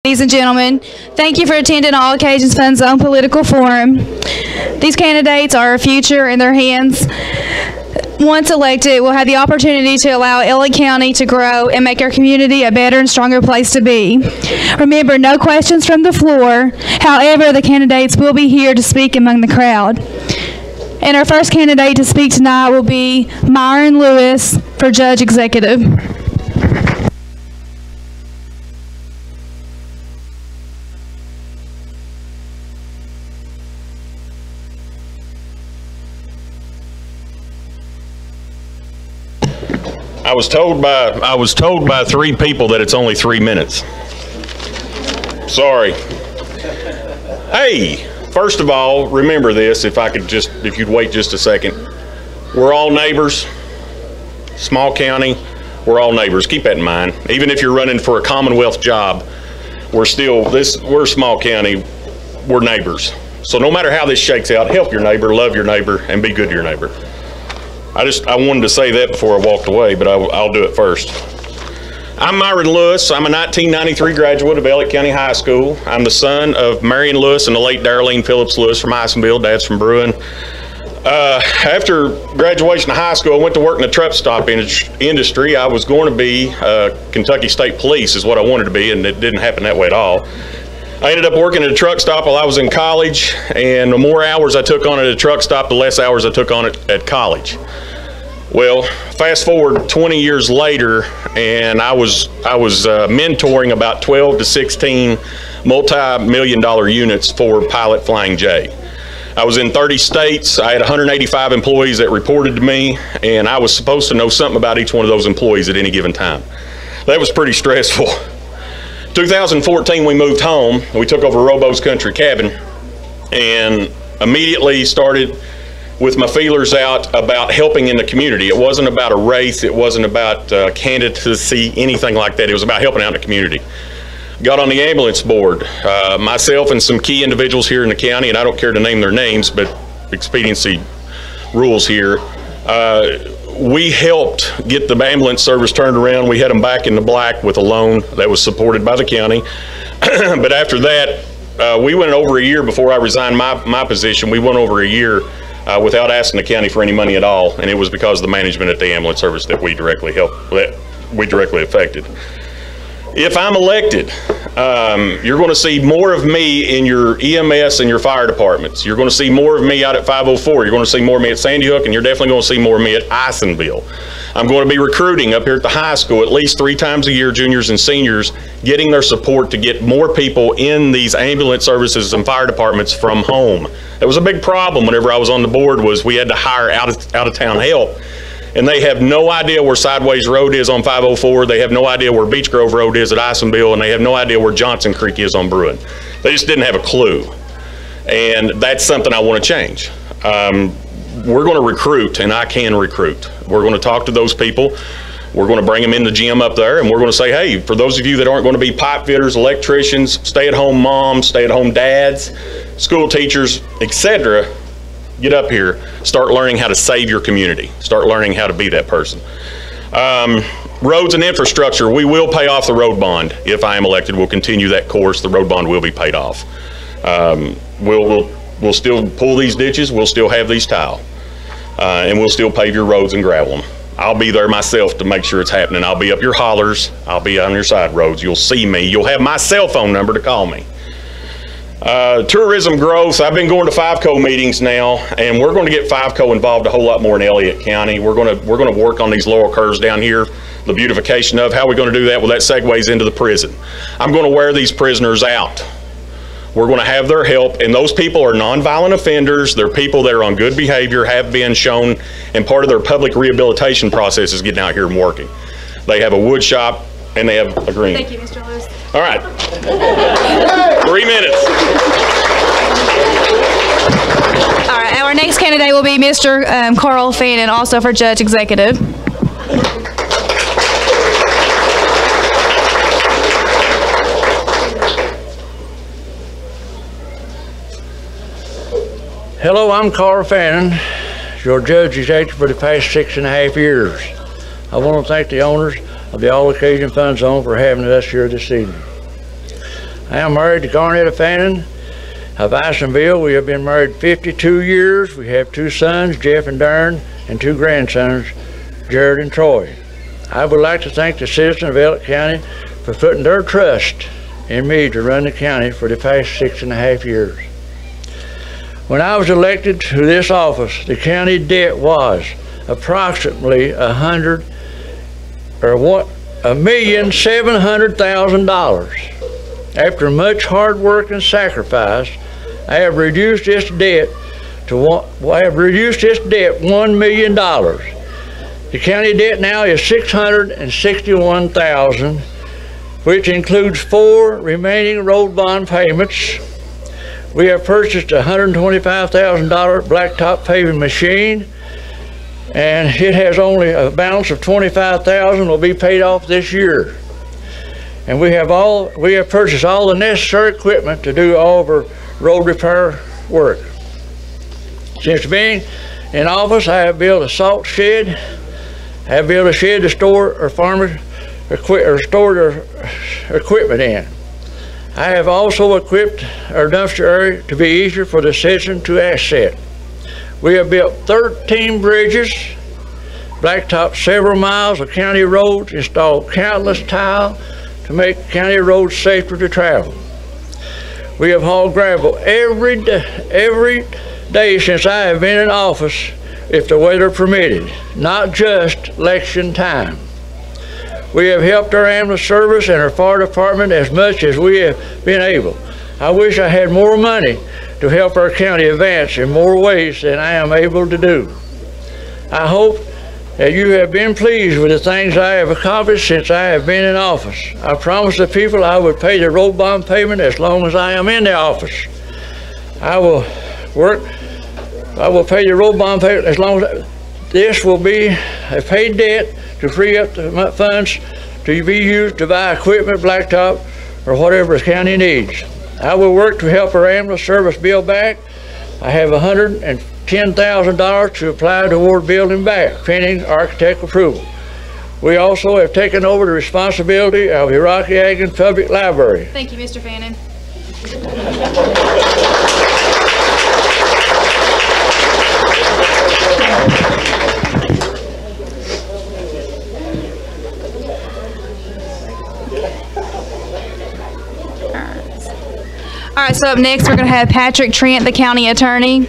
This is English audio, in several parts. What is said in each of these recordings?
Ladies and gentlemen, thank you for attending All Occasions Fun Zone Political Forum. These candidates are our future in their hands. Once elected, we'll have the opportunity to allow Elliott County to grow and make our community a better and stronger place to be. Remember, no questions from the floor. However, the candidates will be here to speak among the crowd. And our first candidate to speak tonight will be Myron Lewis for Judge Executive. I was told by 3 people that it's only 3 minutes. Sorry. Hey, first of all, remember this, if you'd wait just a second. We're all neighbors. Small county, we're all neighbors. Keep that in mind. Even if you're running for a Commonwealth job, we're small county, we're neighbors. So no matter how this shakes out, help your neighbor, love your neighbor, and be good to your neighbor. I wanted to say that before I walked away, but I'll do it first. I'm Myron Lewis. I'm a 1993 graduate of Elliott County High School. I'm the son of Myron Lewis and the late Darlene Phillips Lewis from Isonville. Dad's from Bruin. After graduation of high school, I went to work in the truck stop industry. I was going to be Kentucky State Police is what I wanted to be, and it didn't happen that way at all. I ended up working at a truck stop while I was in college, and the more hours I took on at a truck stop, the less hours I took on it at college. Well, fast forward 20 years later, and I was mentoring about 12 to 16 multi-million-dollar units for Pilot Flying J. I was in 30 states. I had 185 employees that reported to me, and I was supposed to know something about each one of those employees at any given time. That was pretty stressful. 2014, we moved home. We took over Robo's Country Cabin and immediately started with my feelers out about helping in the community. It wasn't about a race. It wasn't about candidacy, anything like that. It was about helping out in the community. Got on the ambulance board. Myself and some key individuals here in the county, and I don't care to name their names, but expediency rules here. We helped get the ambulance service turned around. We had them back in the black with a loan that was supported by the county. But after that, we went over a year before I resigned my position. We went over a year without asking the county for any money at all, and it was because of the management at the ambulance service that we directly affected. If I'm elected, you're going to see more of me in your EMS and your fire departments. You're going to see more of me out at 504. You're going to see more of me at Sandy Hook, and you're definitely going to see more of me at Isonville. I'm going to be recruiting up here at the high school at least 3 times a year, juniors and seniors, getting their support to get more people in these ambulance services and fire departments from home. That was a big problem whenever I was on the board, was we had to hire out-of-town help. And they have no idea where Sideways Road is on 504. They have no idea where Beech Grove Road is at Isonville, and they have no idea where Johnson Creek is on Bruin. They just didn't have a clue. And that's something I want to change. We're going to recruit, and I can recruit. We're going to talk to those people. We're going to bring them in the gym up there, and we're going to say, hey, for those of you that aren't going to be pipe fitters, electricians, stay-at-home moms, stay-at-home dads, school teachers, etc., get up here, start learning how to save your community, start learning how to be that person. Roads and infrastructure, we will pay off the road bond. If I am elected, we'll continue that course. The road bond will be paid off. We'll still pull these ditches, we'll still have these tile, and we'll still pave your roads and gravel them. I'll be there myself to make sure it's happening. I'll be up your hollers, I'll be on your side roads. You'll see me, you'll have my cell phone number to call me. Tourism growth, I've been going to 5CO meetings now, and we're going to get 5CO involved a whole lot more in Elliott County. We're going to work on these laurel curves down here, the beautification of how we're going to do that. Well, that segues into the prison. I'm going to wear these prisoners out. We're going to have their help, and those people are nonviolent offenders. They're people that are on good behavior, have been shown, and part of their public rehabilitation process is getting out here and working. They have a wood shop, and they have a green. Thank you, Mr. Lewis. All right. 3 minutes. All right, our next candidate will be Mr. Carl Fannin, also for Judge Executive. Hello, I'm Carl Fannin, your Judge Executive for the past 6.5 years. I want to thank the owners of the All Occasion Fun Zone for having us here this evening. I am married to Garnetta Fannin of Isonville. We have been married 52 years. We have 2 sons, Jeff and Darren, and 2 grandsons, Jared and Troy. I would like to thank the citizens of Elliott County for putting their trust in me to run the county for the past 6.5 years. When I was elected to this office, the county debt was approximately $1,700,000. After much hard work and sacrifice, I have reduced this debt $1 million. The county debt now is $661,000, which includes 4 remaining road bond payments. We have purchased a $125,000 blacktop paving machine, and it has only a balance of $25,000 will be paid off this year. And we have purchased all the necessary equipment to do all of our road repair work. Since being in office, I have built a salt shed. I have built a shed to store our farmers store their equipment in. I have also equipped our dumpster area to be easier for the citizen to access. We have built 13 bridges, blacktopped several miles of county roads, installed countless tile to make county roads safer to travel. We have hauled gravel every day since I have been in office, if the weather permitted, not just election time. We have helped our ambulance service and our fire department as much as we have been able. I wish I had more money to help our county advance in more ways than I am able to do. I hope that you have been pleased with the things I have accomplished since I have been in office. I promised the people I would pay the road bond payment as long as I am in the office. I will pay the road bond payment as long as this will be a paid debt to free up the funds to be used to buy equipment, blacktop, or whatever the county needs. I will work to help our ambulance service build back. I have $110,000 to apply toward building back, pending architect approval. We also have taken over the responsibility of the Rocky Adkins Public Library. Thank you, Mr. Fannin. All right, so up next we're going to have Patrick Trent, the county attorney.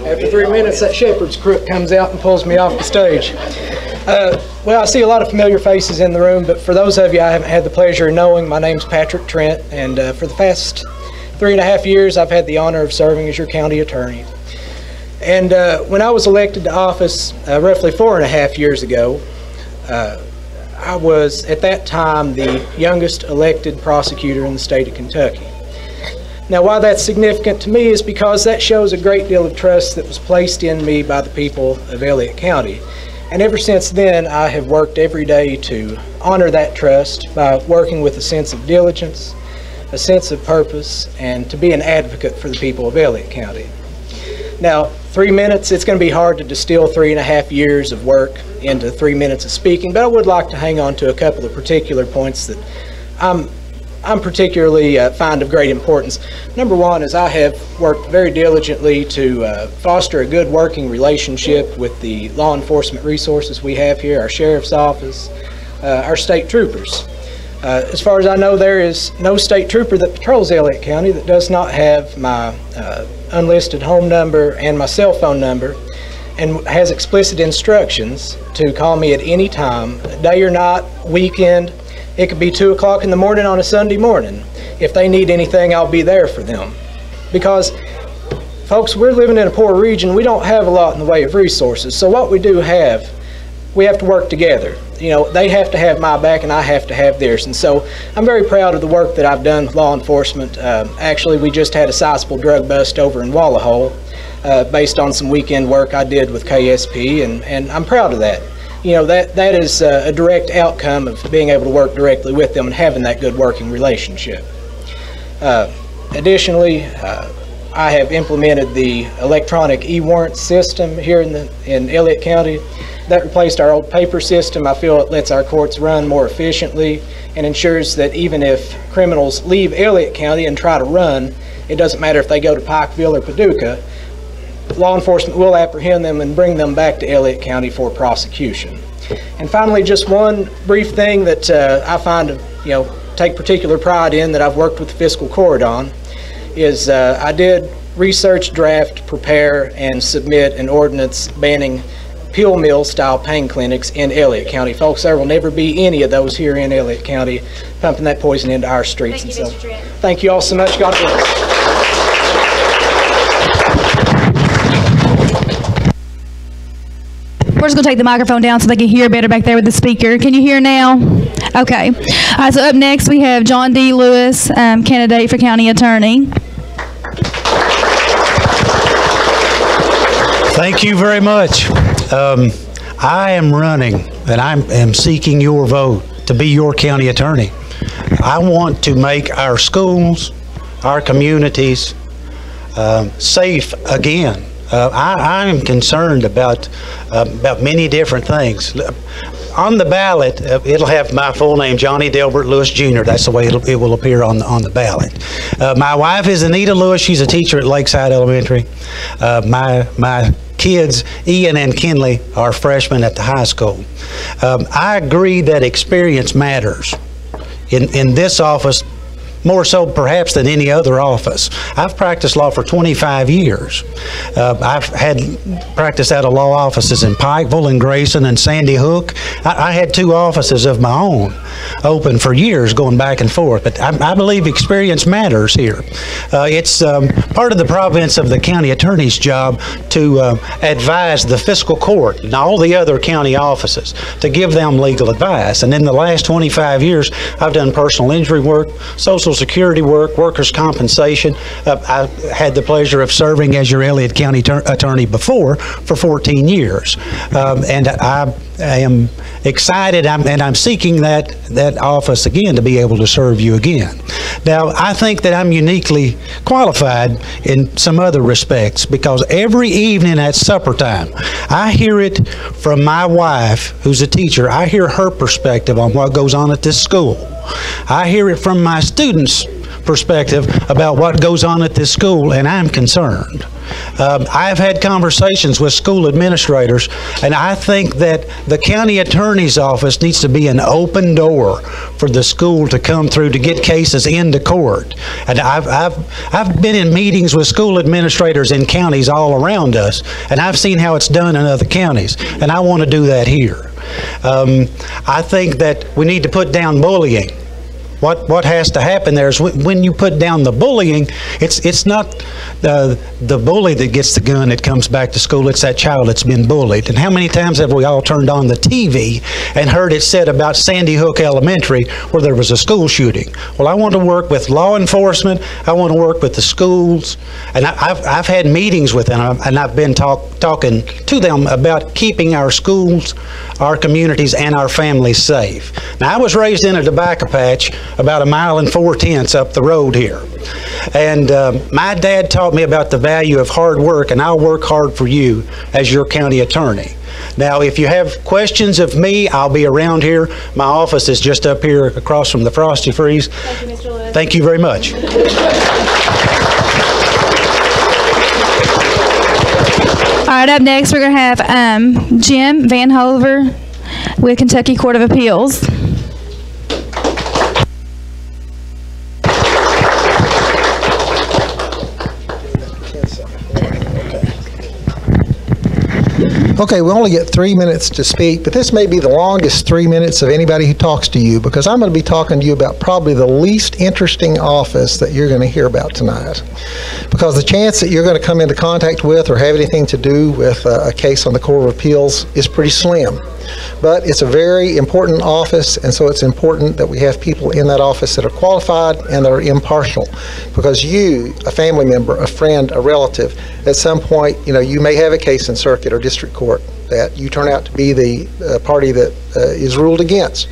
After 3 minutes, that shepherd's crook comes out and pulls me off the stage. Well, I see a lot of familiar faces in the room, but for those of you I haven't had the pleasure of knowing, my name's Patrick Trent, and for the past 3.5 years I've had the honor of serving as your county attorney. And when I was elected to office roughly 4.5 years ago, I was at that time the youngest elected prosecutor in the state of Kentucky. Now, why that's significant to me is because that shows a great deal of trust that was placed in me by the people of Elliott County. And ever since then, I have worked every day to honor that trust by working with a sense of diligence, a sense of purpose, and to be an advocate for the people of Elliott County. Now, 3 minutes, it's going to be hard to distill 3.5 years of work into 3 minutes of speaking, but I would like to hang on to a couple of particular points that I'm particularly find of great importance. Number one is I have worked very diligently to foster a good working relationship with the law enforcement resources we have here, our sheriff's office, our state troopers. As far as I know, there is no state trooper that patrols Elliott County that does not have my unlisted home number and my cell phone number, and has explicit instructions to call me at any time, day or night, weekend. It could be 2 o'clock in the morning on a Sunday morning. If they need anything, I'll be there for them. Because, folks, we're living in a poor region. We don't have a lot in the way of resources. So what we do have, we have to work together. You know, they have to have my back and I have to have theirs. And so I'm very proud of the work that I've done with law enforcement. Actually, we just had a sizable drug bust over in Wallahole based on some weekend work I did with KSP, and I'm proud of that. You know, that is a direct outcome of being able to work directly with them and having that good working relationship. Additionally, I have implemented the electronic e-warrant system here in Elliott County. That replaced our old paper system. I feel it lets our courts run more efficiently and ensures that even if criminals leave Elliott County and try to run, it doesn't matter if they go to Pikeville or Paducah, law enforcement will apprehend them and bring them back to Elliott County for prosecution. And finally, just one brief thing that I find, take particular pride in, that I've worked with the fiscal court on, is I did research, draft, prepare, and submit an ordinance banning pill mill style pain clinics in Elliott County. Folks, there will never be any of those here in Elliott County pumping that poison into our streets. Thank you, Mr. Trent. Thank you all so much. God bless. We're just going to take the microphone down so they can hear better back there with the speaker. Can you hear now? Okay. So up next we have John Dee Lewis, candidate for county attorney. Thank you very much. I am running and I am seeking your vote to be your county attorney. I want to make our schools, our communities safe again. I am concerned about many different things. On the ballot, it'll have my full name, Johnny Delbert Lewis Jr. That's the way it will appear on the ballot. My wife is Anita Lewis. She's a teacher at Lakeside Elementary. My kids, Ian and Kinley, are freshmen at the high school. I agree that experience matters in this office, more so perhaps than any other office. I've practiced law for 25 years. I've had practiced out of law offices in Pikeville and Grayson and Sandy Hook. I had 2 offices of my own open for years going back and forth, but I believe experience matters here. It's part of the province of the county attorney's job to advise the fiscal court and all the other county offices, to give them legal advice. And in the last 25 years, I've done personal injury work, Social Security work, workers' compensation. I had the pleasure of serving as your Elliott County attorney before for 14 years. And I am excited, and I'm seeking that office again to be able to serve you again. Now, I think that I'm uniquely qualified in some other respects, because every evening at supper time, I hear it from my wife, who's a teacher. I hear her perspective on what goes on at this school. I hear it from my students' perspective about what goes on at this school, and I'm concerned. I've had conversations with school administrators, and I think that the county attorney's office needs to be an open door for the school to come through to get cases into court. And I've been in meetings with school administrators in counties all around us, and I've seen how it's done in other counties, and I want to do that here. I think that we need to put down bullying. What has to happen there is when you put down the bullying, it's not the bully that gets the gun that comes back to school. It's that child that's been bullied. And how many times have we all turned on the TV and heard it said about Sandy Hook Elementary where there was a school shooting? Well, I want to work with law enforcement. I want to work with the schools. And I've had meetings with them, and I've been talking to them about keeping our schools, our communities, and our families safe. Now, I was raised in a tobacco patch about 1 4/10 miles up the road here. And my dad taught me about the value of hard work, and I'll work hard for you as your county attorney. Now, if you have questions of me, I'll be around here. My office is just up here across from the Frosty Freeze. Thank you, Mr. Lewis. Thank you very much. All right, up next we're going to have Jim Van Hover with Kentucky Court of Appeals. Okay, we only get 3 minutes to speak, but this may be the longest 3 minutes of anybody who talks to you, because I'm going to be talking to you about probably the least interesting office that you're going to hear about tonight. Because the chance that you're going to come into contact with or have anything to do with a case on the Court of Appeals is pretty slim. But it's a very important office, and so it's important that we have people in that office that are qualified and that are impartial. Because you, a family member, a friend, a relative, at some point, you may have a case in circuit or district court, that you turn out to be the party that is ruled against.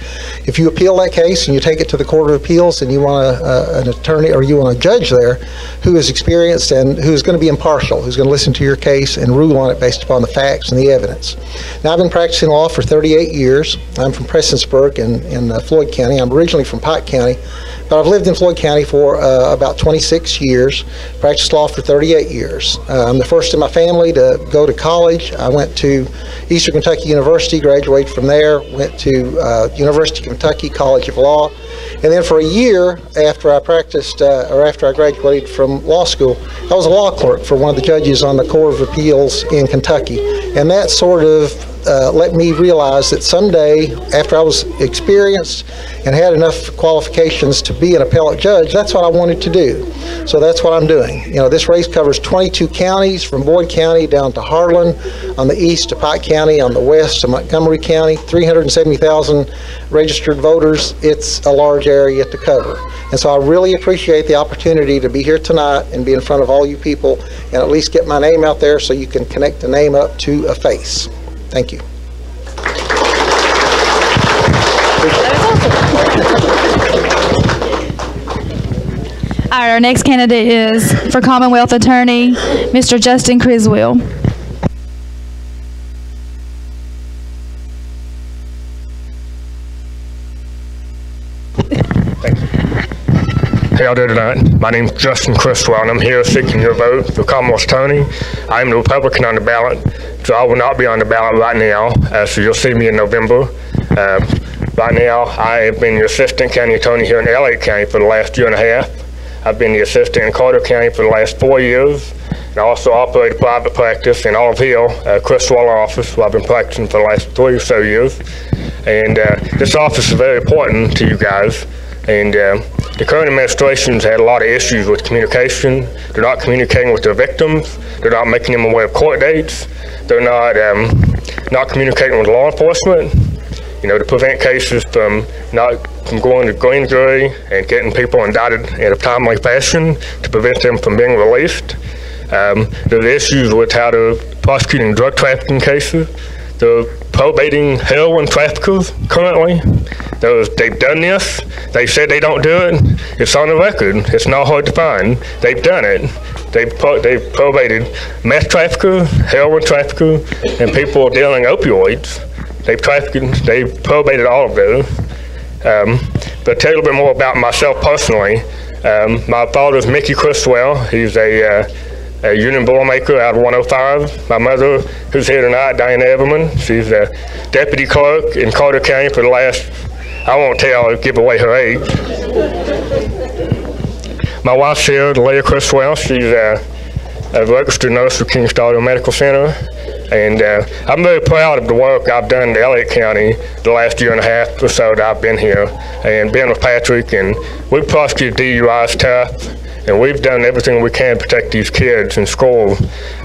If you appeal that case and you take it to the Court of Appeals and you want an attorney or you want a judge there who is experienced and who is going to be impartial, who's going to listen to your case and rule on it based upon the facts and the evidence. Now, I've been practicing law for 38 years. I'm from Prestonsburg in Floyd County. I'm originally from Pike County, but I've lived in Floyd County for about 26 years, practiced law for 38 years. I'm the first in my family to go to college. I went to Eastern Kentucky University, graduated from there, went to University of Kentucky College of Law, and then for a year after I practiced, or after I graduated from law school, I was a law clerk for one of the judges on the Court of Appeals in Kentucky, and that sort of let me realize that someday, after I was experienced and had enough qualifications to be an appellate judge, that's what I wanted to do. So that's what I'm doing. You know, this race covers 22 counties, from Boyd County down to Harlan, on the east to Pike County, on the west to Montgomery County, 370,000 registered voters. It's a large area to cover. And so I really appreciate the opportunity to be here tonight and be in front of all you people and at least get my name out there so you can connect the name up to a face. Thank you. All right, our next candidate is for Commonwealth Attorney, Mr. Justin Criswell. How y'all doing tonight? My name's Justin Criswell, and I'm here seeking your vote for Commonwealth Attorney. I am the Republican on the ballot, so I will not be on the ballot right now, so you'll see me in November. Right now, I have been the Assistant County Attorney here in Elliott County for the last year and a half. I've been the Assistant in Carter County for the last 4 years, and I also operate a private practice in ONeill, Criswell office, where I've been practicing for the last 3 or so years. And this office is very important to you guys. And the current administration's had a lot of issues with communication. They're not communicating with their victims. They're not making them aware of court dates. They're not communicating with law enforcement, you know, to prevent cases from going to grand jury and getting people indicted in a timely fashion to prevent them from being released. There's issues with how they're prosecuting drug trafficking cases. They're probating heroin traffickers currently. They've done this. They said they don't do it. It's on the record. It's not hard to find. They've done it. They've probated meth traffickers, heroin traffickers, and people dealing opioids. They've probated all of those. But I'll tell you a little bit more about myself personally. My father's Mickey Criswell. He's a union boilermaker out of 105. My mother, who's here tonight, Diana Everman, she's a deputy clerk in Carter County for the last, I won't give away her age. My wife's here, Leah Criswell. She's a registered nurse for King Starter Medical Center. And I'm very proud of the work I've done in Elliott County the last year and a half or so that I've been here and been with Patrick. And we've prosecuted DUIs tough. And we've done everything we can to protect these kids in school.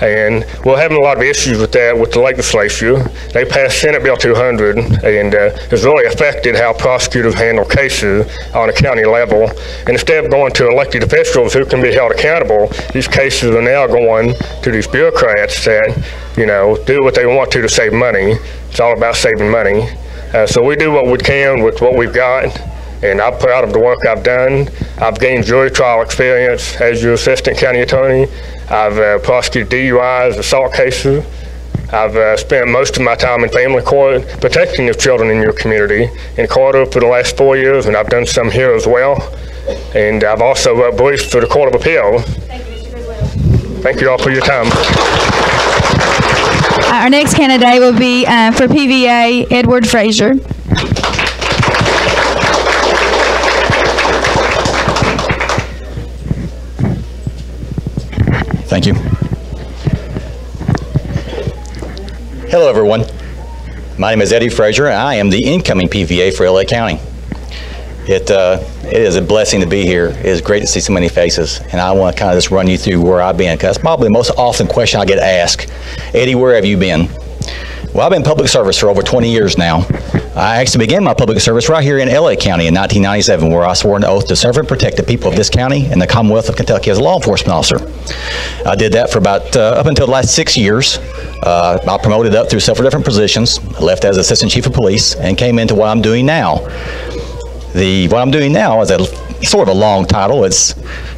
And we're having a lot of issues with that with the legislature. They passed Senate Bill 200, and it's really affected how prosecutors handle cases on a county level. And instead of going to elected officials who can be held accountable, these cases are now going to these bureaucrats that, you know, do what they want to save money. It's all about saving money. So we do what we can with what we've got. And I'm proud of the work I've done. I've gained jury trial experience as your assistant county attorney. I've prosecuted DUIs, assault cases. I've spent most of my time in family court protecting the children in your community in Carter for the last 4 years, and I've done some here as well. And I've also wrote briefs for the Court of Appeal. Thank you, Mr. Criswell. Thank you all for your time. Our next candidate will be for PVA, Edward Fraser. Thank you. Hello, everyone. My name is Eddie Fraser, and I am the incoming PVA for LA County. It is a blessing to be here. It is great to see so many faces, and I want to kind of just run you through where I've been, because that's probably the most often question I get asked. Eddie, where have you been? Well, I've been in public service for over 20 years now. I actually began my public service right here in Elliott County in 1997, where I swore an oath to serve and protect the people of this county and the Commonwealth of Kentucky as a law enforcement officer. I did that for about up until the last 6 years. I promoted up through several different positions, left as Assistant Chief of Police, and came into what I'm doing now. What I'm doing now is a sort of a long title. It's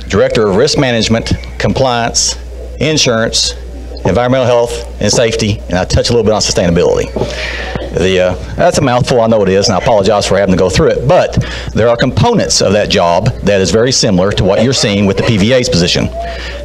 Director of Risk Management, Compliance, Insurance, Environmental Health and Safety, and I touch a little bit on sustainability. That's a mouthful, I know it is, and I apologize for having to go through it, but there are components of that job that is very similar to what you're seeing with the PVA's position.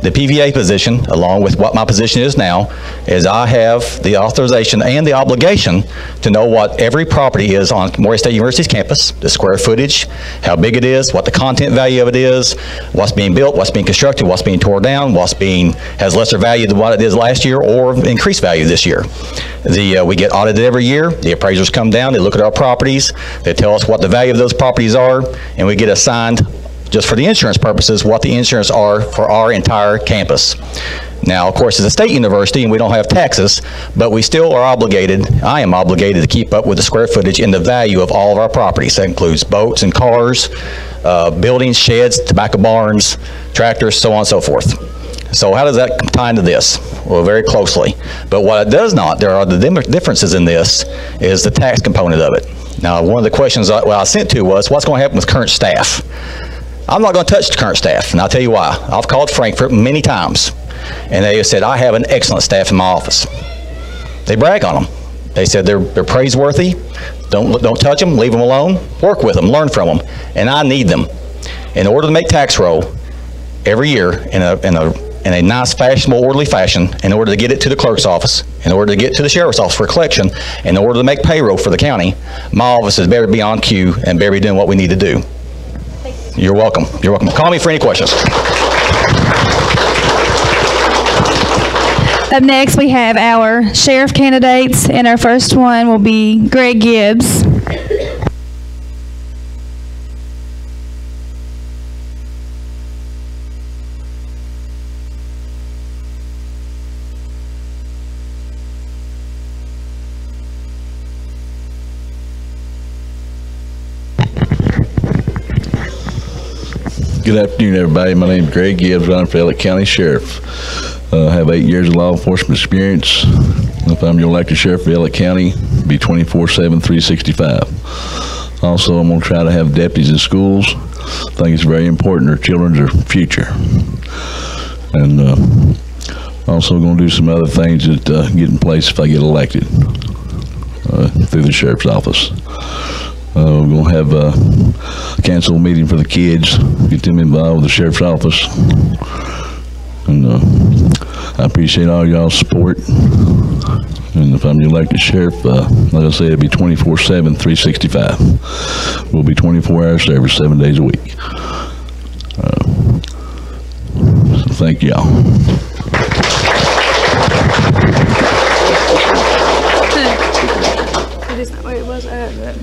The PVA position, along with what my position is now, is I have the authorization and the obligation to know what every property is on Maury State University's campus, the square footage, how big it is, what the content value of it is, what's being built, what's being constructed, what's being torn down, has lesser value than what it is last year or increased value this year. We get audited every year. The appraisers come down, they look at our properties, they tell us what the value of those properties are, and we get assigned, just for the insurance purposes, what the insurance are for our entire campus. Now, of course, it's a state university and we don't have taxes, but we still are obligated, I am obligated to keep up with the square footage and the value of all of our properties. That includes boats and cars, buildings, sheds, tobacco barns, tractors, so on and so forth. So how does that tie into this? Well, very closely. But what it does not, there are the differences in this, is the tax component of it. Now, one of the questions I sent to was, what's going to happen with current staff? I'm not going to touch the current staff, and I'll tell you why. I've called Frankfurt many times, and they said, I have an excellent staff in my office. They brag on them. They said they're praiseworthy. Don't touch them, leave them alone, work with them, learn from them, and I need them. In order to make tax roll every year in a nice, fashionable, orderly fashion, in order to get it to the clerk's office, in order to get to the sheriff's office for collection, in order to make payroll for the county, my office has better be on cue and better be doing what we need to do. You're welcome. You're welcome. Call me for any questions. Up next, we have our sheriff candidates, and our first one will be Gregg Gibbs. Good afternoon, everybody. My name is Gregg Gibbs. I'm for Elliott County Sheriff. I have 8 years of law enforcement experience. If I'm your elected sheriff of Elliott County, it'll be 24/7, 365. Also, I'm going to try to have deputies in schools. I think it's very important. Our children's our future. And also going to do some other things that get in place if I get elected through the sheriff's office. We're going to have a council meeting for the kids, get them involved with the sheriff's office. And I appreciate all y'all's support. And if I'm the elected sheriff, like I said, it'll be 24/7, 365. We'll be 24-hour service, 7 days a week. So thank y'all. It is not where it was at, but...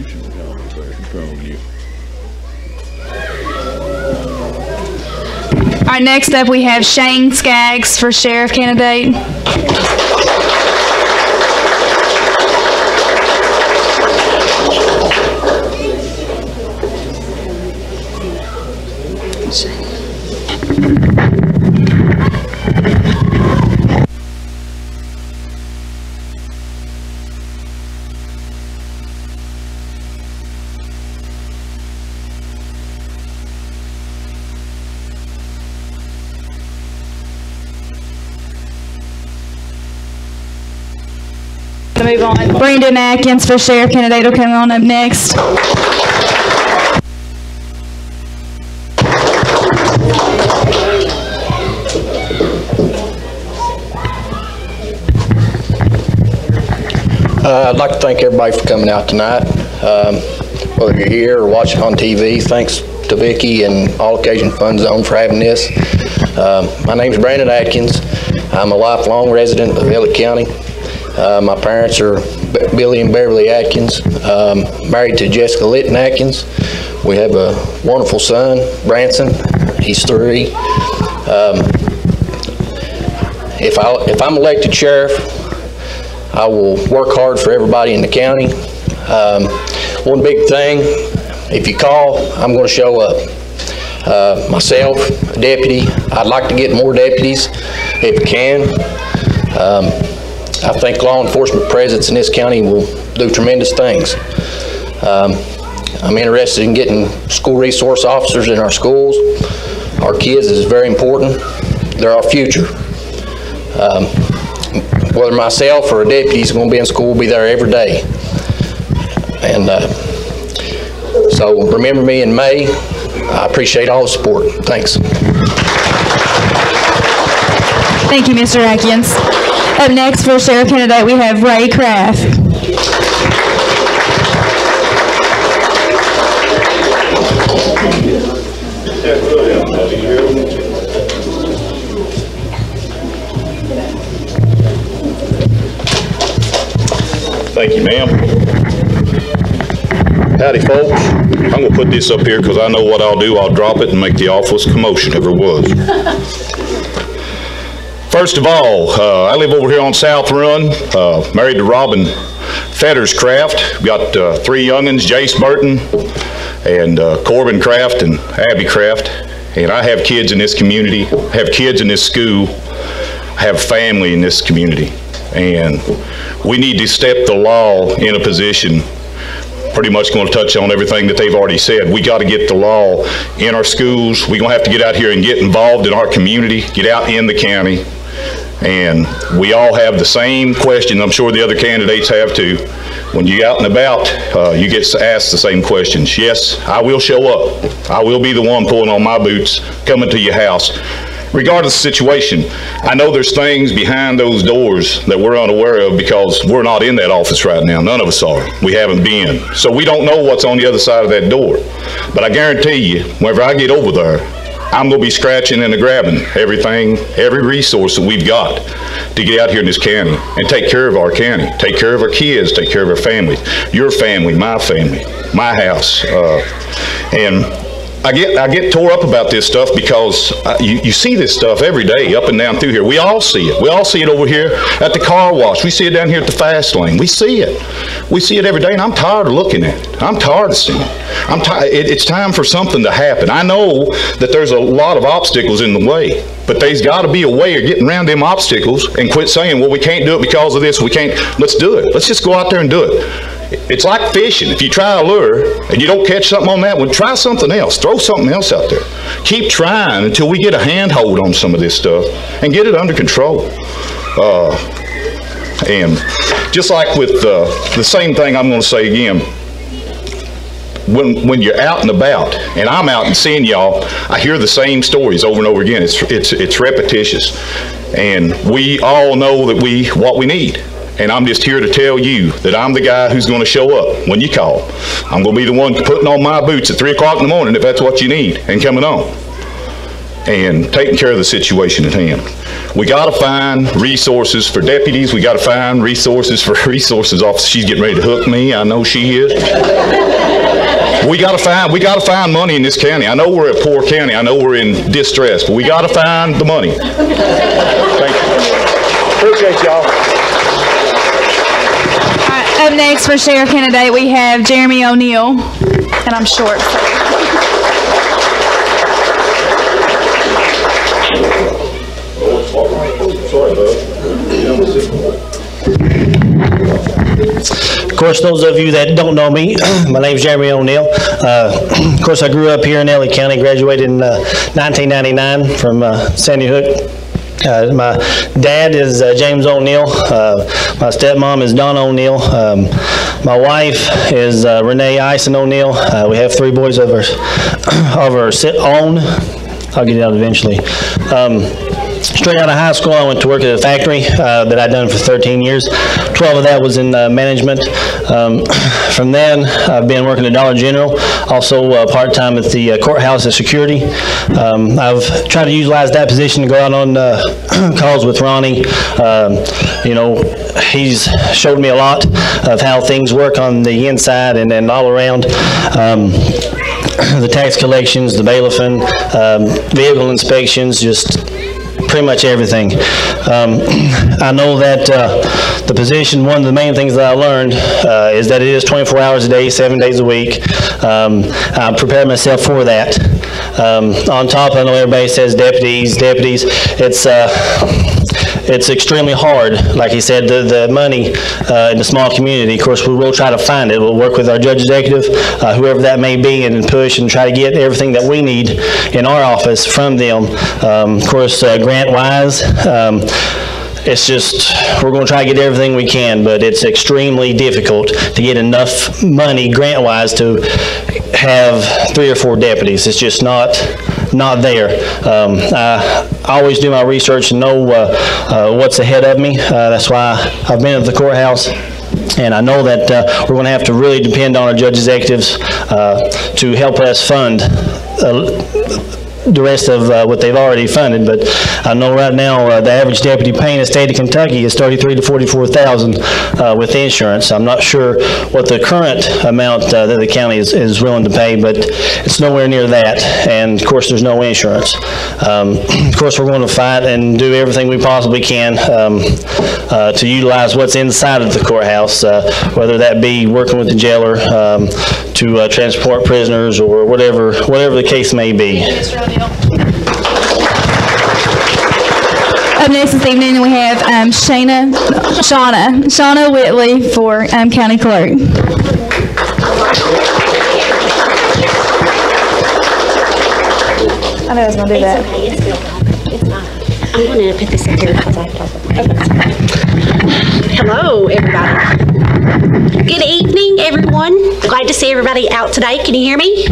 All right, next up we have Shane Skaggs for sheriff candidate. To move on, Brandon Adkins for sheriff candidate will come on up next. I'd like to thank everybody for coming out tonight. Whether you're here or watching on TV, thanks to Vicki and All Occasion Fun Zone for having this. My name is Brandon Adkins. I'm a lifelong resident of Elliott County. My parents are Billy and Beverly Adkins, married to Jessica Litton Adkins. We have a wonderful son, Branson. He's 3. If I'm elected sheriff, I will work hard for everybody in the county. One big thing, if you call, I'm going to show up. Myself, a deputy, I'd like to get more deputies if we can. I think law enforcement presence in this county will do tremendous things. I'm interested in getting school resource officers in our schools. Our kids is very important. They're our future. Whether myself or a deputy is going to be in school, we'll be there every day. And so remember me in May. I appreciate all the support. Thanks. Thank you, Mr. Adkins. Up next for sheriff candidate, we have Ray Craft. Thank you, ma'am. Howdy, folks. I'm going to put this up here because I know what I'll do. I'll drop it and make the awfulest commotion ever was. First of all, I live over here on South Run, married to Robin Fetters Craft. We've got 3 young'uns, Jace Burton and Corbin Craft and Abby Craft. And I have kids in this community, have kids in this school, have family in this community. And we need to step the law in a position, pretty much going to touch on everything that they've already said. We got to get the law in our schools. We're going to have to get out here and get involved in our community, get out in the county. And we all have the same question. I'm sure the other candidates have too. When you're out and about, you get asked the same questions. Yes, I will show up. I will be the one pulling on my boots, coming to your house. Regardless of the situation, I know there's things behind those doors that we're unaware of because we're not in that office right now. None of us are. We haven't been. So we don't know what's on the other side of that door. But I guarantee you, whenever I get over there, I'm going to be scratching and grabbing everything, every resource that we've got to get out here in this county and take care of our county, take care of our kids, take care of our families, your family, my house. And I get tore up about this stuff because you see this stuff every day up and down through here. We all see it. We all see it over here at the car wash. We see it down here at the fast lane. We see it. We see it every day, and I'm tired of looking at it. I'm tired of seeing it. It's time for something to happen. I know that there's a lot of obstacles in the way, but there's got to be a way of getting around them obstacles and quit saying, well, we can't do it because of this. We can't. Let's do it. Let's just go out there and do it. It's like fishing. If you try a lure and you don't catch something on that one, try something else. Throw something else out there. Keep trying until we get a handhold on some of this stuff and get it under control. And just like with the same thing I'm going to say again, when you're out and about, and I'm out and seeing y'all, I hear the same stories over and over again. It's repetitious. And we all know that what we need. And I'm just here to tell you that I'm the guy who's going to show up when you call. I'm going to be the one putting on my boots at 3 o'clock in the morning if that's what you need, and coming on and taking care of the situation at hand. We got to find resources for deputies. We got to find resources for resources officers. She's getting ready to hook me. I know she is. We got to find money in this county. I know we're a poor county. I know we're in distress, but we got to find the money. Thank you. Appreciate y'all. Up next for sheriff candidate, we have Jeremy ONeill, and I'm short. Of course, those of you that don't know me, my name is Jeremy ONeill. Of course, I grew up here in Elliott County, graduated in 1999 from Sandy Hook. My dad is James ONeill. My stepmom is Donna ONeill. My wife is Renee Ison ONeill. We have 3 boys of our own. I'll get it out eventually. Straight out of high school, I went to work at a factory that I'd done for 13 years. 12 of that was in management. From then, I've been working at Dollar General, also part-time at the courthouse as security. I've tried to utilize that position to go out on calls with Ronnie. You know, he's showed me a lot of how things work on the inside and all around. The tax collections, the bailiffing, vehicle inspections, just pretty much everything. I know that the position, one of the main things that I learned is that it is 24 hours a day, 7 days a week. I prepared myself for that. On top, I know everybody says deputies. It's extremely hard. Like he said, the money in the small community, of course, we will try to find it. We'll work with our judge executive, whoever that may be, and push and try to get everything that we need in our office from them. Of course, grant-wise, it's just, we're going to try to get everything we can, but it's extremely difficult to get enough money grant-wise to have 3 or 4 deputies. It's just not there. I always do my research and know what's ahead of me. That's why I've been at the courthouse. And I know that we're going to have to really depend on our judge executives to help us fund the rest of what they've already funded. But I know right now the average deputy pay in the state of Kentucky is $33,000 to $44,000 with insurance. I'm not sure what the current amount that the county is willing to pay, but it's nowhere near that. And of course, there's no insurance. Of course, we're going to fight and do everything we possibly can to utilize what's inside of the courthouse, whether that be working with the jailer to transport prisoners or whatever the case may be. Up next this evening, we have Shauna Whitley for County Clerk. I know I was going to do that. It's fine. I'm going to put this up here. Hello, everybody. Good evening, everyone. Glad to see everybody out today. Can you hear me?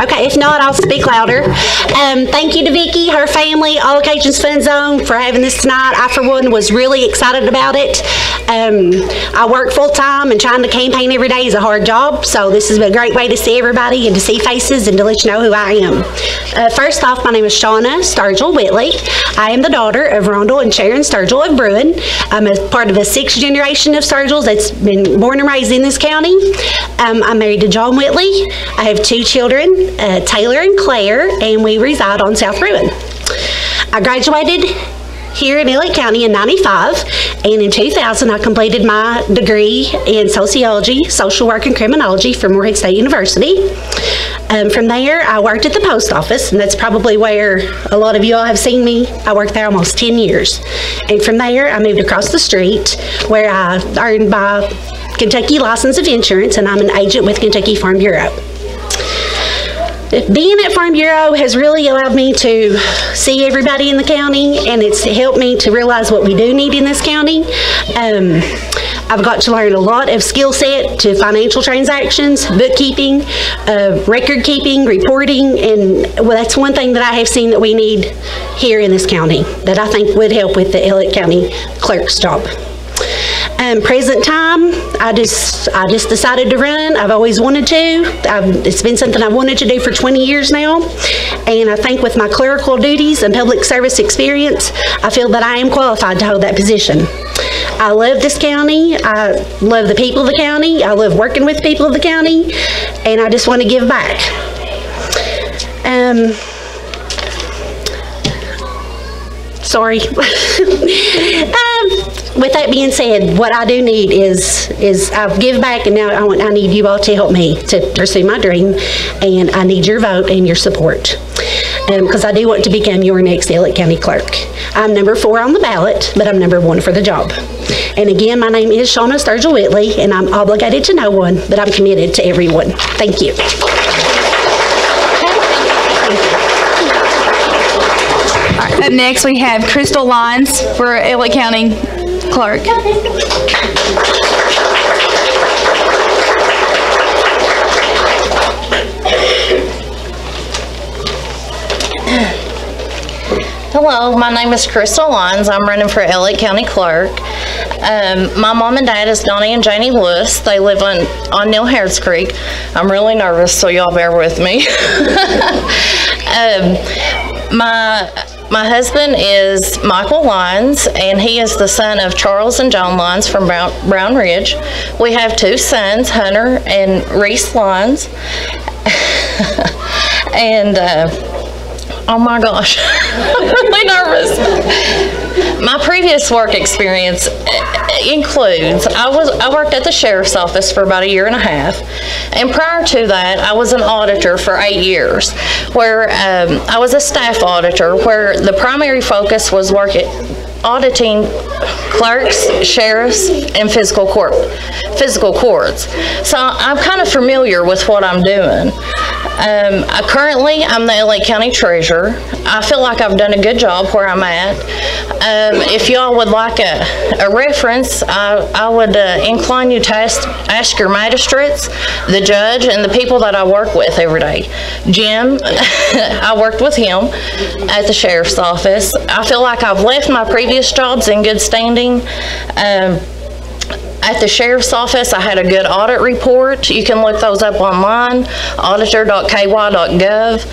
Okay, if not, I'll speak louder. Thank you to Vicki, her family, All Occasions Fun Zone for having this tonight. I, for one, was really excited about it. I work full-time, and trying to campaign every day is a hard job, so this has been a great way to see everybody and to see faces and to let you know who I am. First off, my name is Shauna Whitley. I am the daughter of Rondell and Sharon Sturgill of Bruin. I'm a part of a 6th generation of Sturgills that's been born and raised in this county. I'm married to John Whitley. I have 2 children, Taylor and Claire, and we reside on South Bruin. I graduated here in Elliott County in '95, and in 2000 I completed my degree in sociology, social work, and criminology from Morehead State University. From there, I worked at the post office, and that's probably where a lot of you all have seen me. I worked there almost 10 years. And from there, I moved across the street where I earned my Kentucky license of insurance, and I'm an agent with Kentucky Farm Bureau. Being at Farm Bureau has really allowed me to see everybody in the county, and it's helped me to realize what we do need in this county. I've got to learn a lot of skill set to financial transactions, bookkeeping, record keeping, reporting, and that's one thing that I have seen that we need here in this county that I think would help with the Elliott County Clerk's job. Present time, I just decided to run. I've always wanted to. It's been something I've wanted to do for 20 years now, and I think with my clerical duties and public service experience, I feel that I am qualified to hold that position. I love this county. I love the people of the county. I love working with people of the county, and I just want to give back. Sorry. With that being said, what I do need is I've given back, and now I need you all to help me to pursue my dream, and I need your vote and your support, because I do want to become your next Elliott County Clerk. I'm number 4 on the ballot, but I'm number 1 for the job. And again, my name is Shauna Whitley, and I'm obligated to no one, but I'm committed to everyone. Thank you. Up next, we have Crystal Lyons for Elliott County Clerk. Hello, my name is Crystal Lyons. I'm running for Elliott County Clerk. My mom and dad is Donnie and Janie Lewis. They live on ONeill Harrods Creek. I'm really nervous, so y'all bear with me. My husband is Michael Lyons, and he is the son of Charles and John Lyons from Brown Ridge. We have 2 sons, Hunter and Reese Lyons. And oh my gosh, I'm really nervous. My previous work experience includes I worked at the sheriff's office for about 1.5 years, and prior to that I was an auditor for 8 years, where I was a staff auditor where the primary focus was auditing clerks, sheriffs, and physical courts. So I'm kind of familiar with what I'm doing. Currently, I'm the LA County Treasurer. I feel like I've done a good job where I'm at. If y'all would like a reference, I would incline you to ask your magistrates, the judge, and the people that I work with every day. Jim, I worked with him at the sheriff's office. I feel like I've left my previous jobs in good standing. At the sheriff's office, I had a good audit report. You can look those up online, auditor.ky.gov.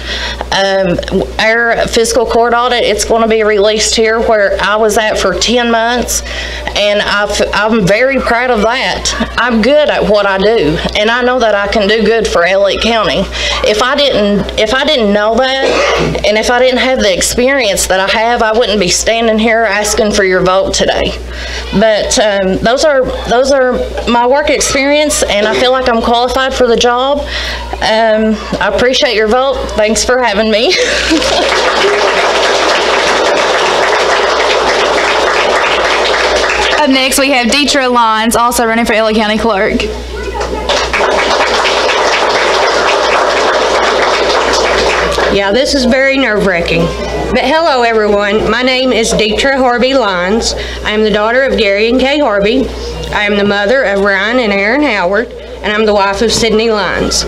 Our fiscal court audit, it's going to be released here where I was at for 10 months, and I'm very proud of that. I'm good at what I do, and I know that I can do good for Elliott County. If I didn't know that, and if I didn't have the experience that I have, I wouldn't be standing here asking for your vote today. But those are my work experience, and I feel like I'm qualified for the job. I appreciate your vote. Thanks for having me. Up next, we have Deetra Lyons, also running for Elliott County Clerk. Yeah, this is very nerve-wracking. But hello, everyone. My name is Deetra Harvey Lyons. I am the daughter of Gary and Kay Harvey. I am the mother of Ryan and Aaron Howard, and I'm the wife of Sydney Lyons.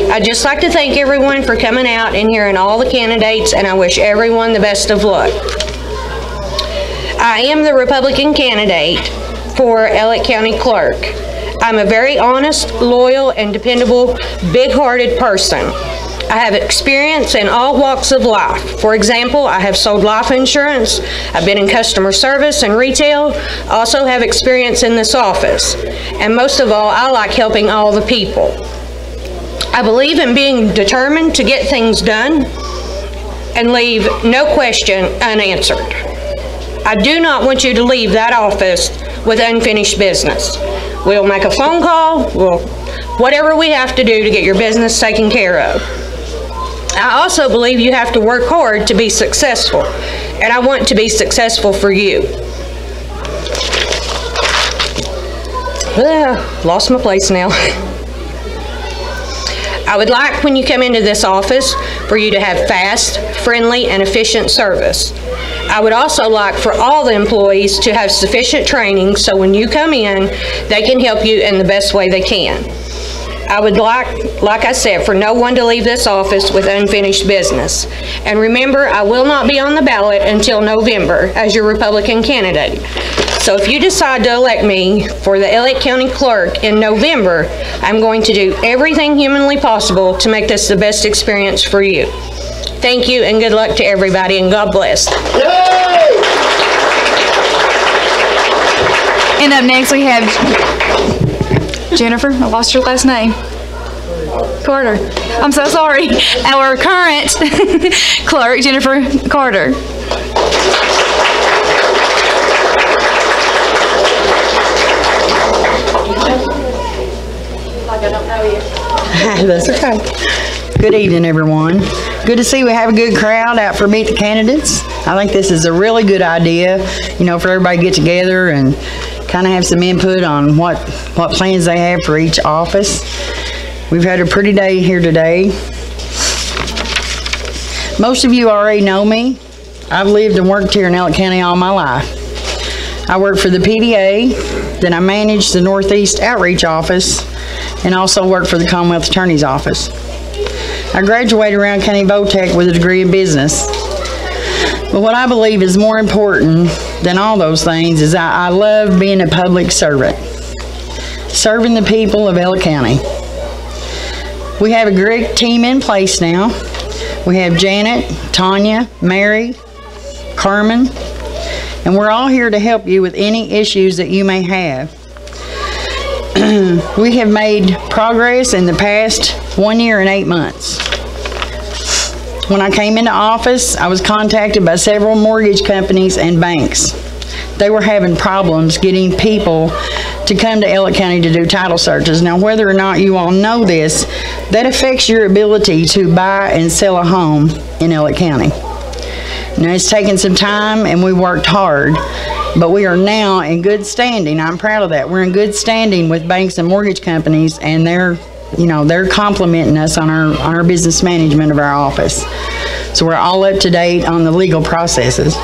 I'd just like to thank everyone for coming out and hearing all the candidates, and I wish everyone the best of luck. I am the Republican candidate for Elliott County Clerk. I'm a very honest, loyal, and dependable, big-hearted person. I have experience in all walks of life. For example, I have sold life insurance, I've been in customer service and retail, also have experience in this office. And most of all, I like helping all the people. I believe in being determined to get things done and leave no question unanswered. I do not want you to leave that office with unfinished business. We'll make a phone call, whatever we have to do to get your business taken care of. I also believe you have to work hard to be successful, and I want to be successful for you. Lost my place now. I would like, when you come into this office, for you to have fast, friendly, and efficient service. I would also like for all the employees to have sufficient training so when you come in, they can help you in the best way they can. I would like I said, for no one to leave this office with unfinished business. And remember, I will not be on the ballot until November as your Republican candidate. So if you decide to elect me for the Elliott County Clerk in November, I'm going to do everything humanly possible to make this the best experience for you. Thank you, and good luck to everybody, and God bless. And up next we have Jennifer, I lost your last name. Carter. I'm so sorry. Our current clerk, Jennifer Carter. That's okay. Good evening, everyone. Good to see we have a good crowd out for Meet the Candidates. I think this is a really good idea, you know, for everybody to get together and kind of have some input on what plans they have for each office. We've had a pretty day here today. Most of you already know me. I've lived and worked here in Elliott County all my life. I worked for the PDA, then I managed the Northeast Outreach Office, and also worked for the Commonwealth Attorney's Office. I graduated around County Vo-Tech with a degree in business. But what I believe is more important than all those things is I love being a public servant, serving the people of Elliott County. We have a great team in place now. We have Janet, Tanya, Mary, Carmen, and we're all here to help you with any issues that you may have. We have made progress in the past 1 year and 8 months. When I came into office, I was contacted by several mortgage companies and banks. They were having problems getting people to come to Elliott County to do title searches. Now, whether or not you all know this, that affects your ability to buy and sell a home in Elliott County. Now, it's taken some time and we worked hard, but we are now in good standing. I'm proud of that. We're in good standing with banks and mortgage companies, and they're complimenting us on our business management of our office. So we're all up to date on the legal processes.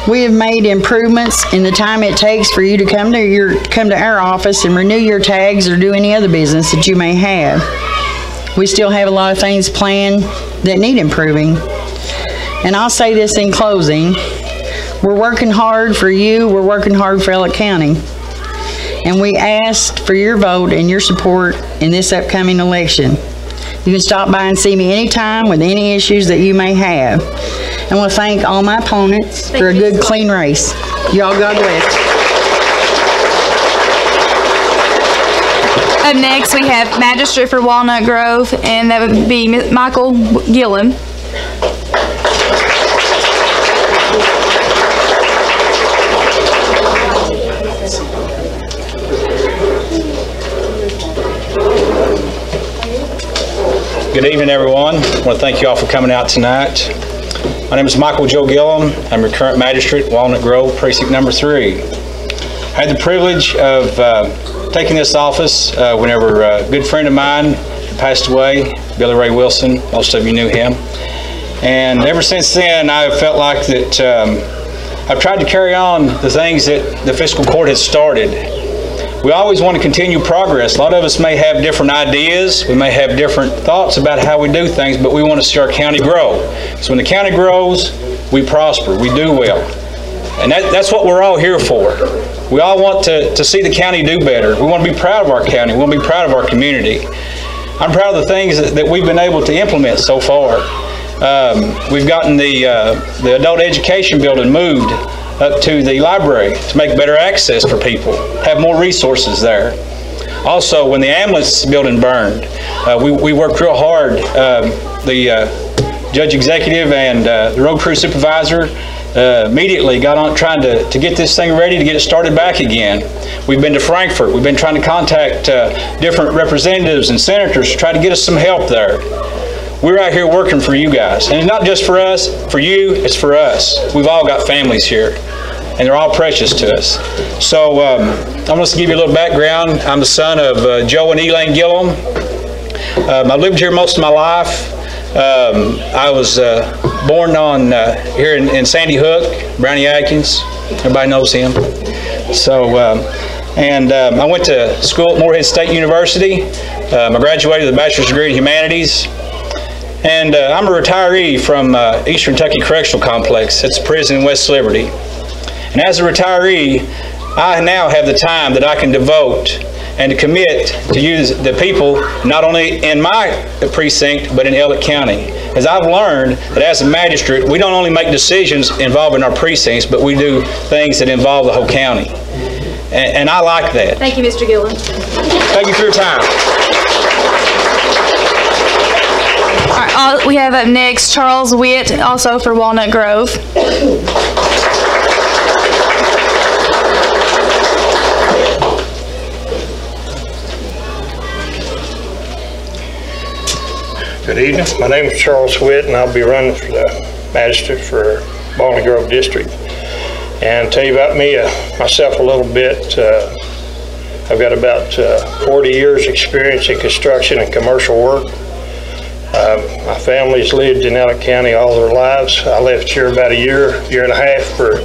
We have made improvements in the time it takes for you to come to our office and renew your tags or do any other business that you may have. We still have a lot of things planned that need improving. And I'll say this in closing. We're working hard for you. We're working hard for Elliott County. And we asked for your vote and your support in this upcoming election. You can stop by and see me anytime with any issues that you may have. I want to thank all my opponents for a good, clean race. Y'all, God bless. Up next, we have Magistrate for Walnut Grove, and that would be Michael Gilliam. Good evening, everyone. I want to thank you all for coming out tonight. My name is Michael Joe Gilliam. I'm your current magistrate, Walnut Grove, precinct number 3. I had the privilege of taking this office whenever a good friend of mine passed away, Billy Ray Wilson. Most of you knew him. And ever since then, I've felt like that I've tried to carry on the things that the fiscal court has started. We always want to continue progress. A lot of us may have different ideas. We may have different thoughts about how we do things, but we want to see our county grow. So when the county grows, we prosper, we do well. And that's what we're all here for. We all want to see the county do better. We want to be proud of our county. We want to be proud of our community. I'm proud of the things that we've been able to implement so far. We've gotten the adult education building moved up to the library to make better access for people, have more resources there. Also, when the ambulance building burned, we worked real hard. The judge executive and the road crew supervisor immediately got on trying to get this thing ready to get it started back again. We've been to Frankfort. We've been trying to contact different representatives and senators to try to get us some help there. We're out here working for you guys. And it's not just for us, for you, it's for us. We've all got families here, and they're all precious to us. So I'm going to give you a little background. I'm the son of Joe and Elaine Gilliam. I lived here most of my life. I was born on here in Sandy Hook, Brownie Adkins. Everybody knows him. So, I went to school at Morehead State University. I graduated with a bachelor's degree in humanities. And I'm a retiree from Eastern Kentucky Correctional Complex. It's a prison in West Liberty. And as a retiree, I now have the time that I can devote and to commit to use the people, not only in my precinct, but in Elliott County. As I've learned that as a magistrate, we don't only make decisions involving our precincts, but we do things that involve the whole county. And I like that. Thank you, Mr. Gilliam. Thank you for your time. All right, we have up next Charles Witt, also for Walnut Grove. Good evening. My name is Charles Witt, and I'll be running for the magistrate for Walnut Grove District. And tell you about me, myself a little bit. I've got about 40 years experience in construction and commercial work. My family's lived in Elliott County all their lives. I left here about a year and a half for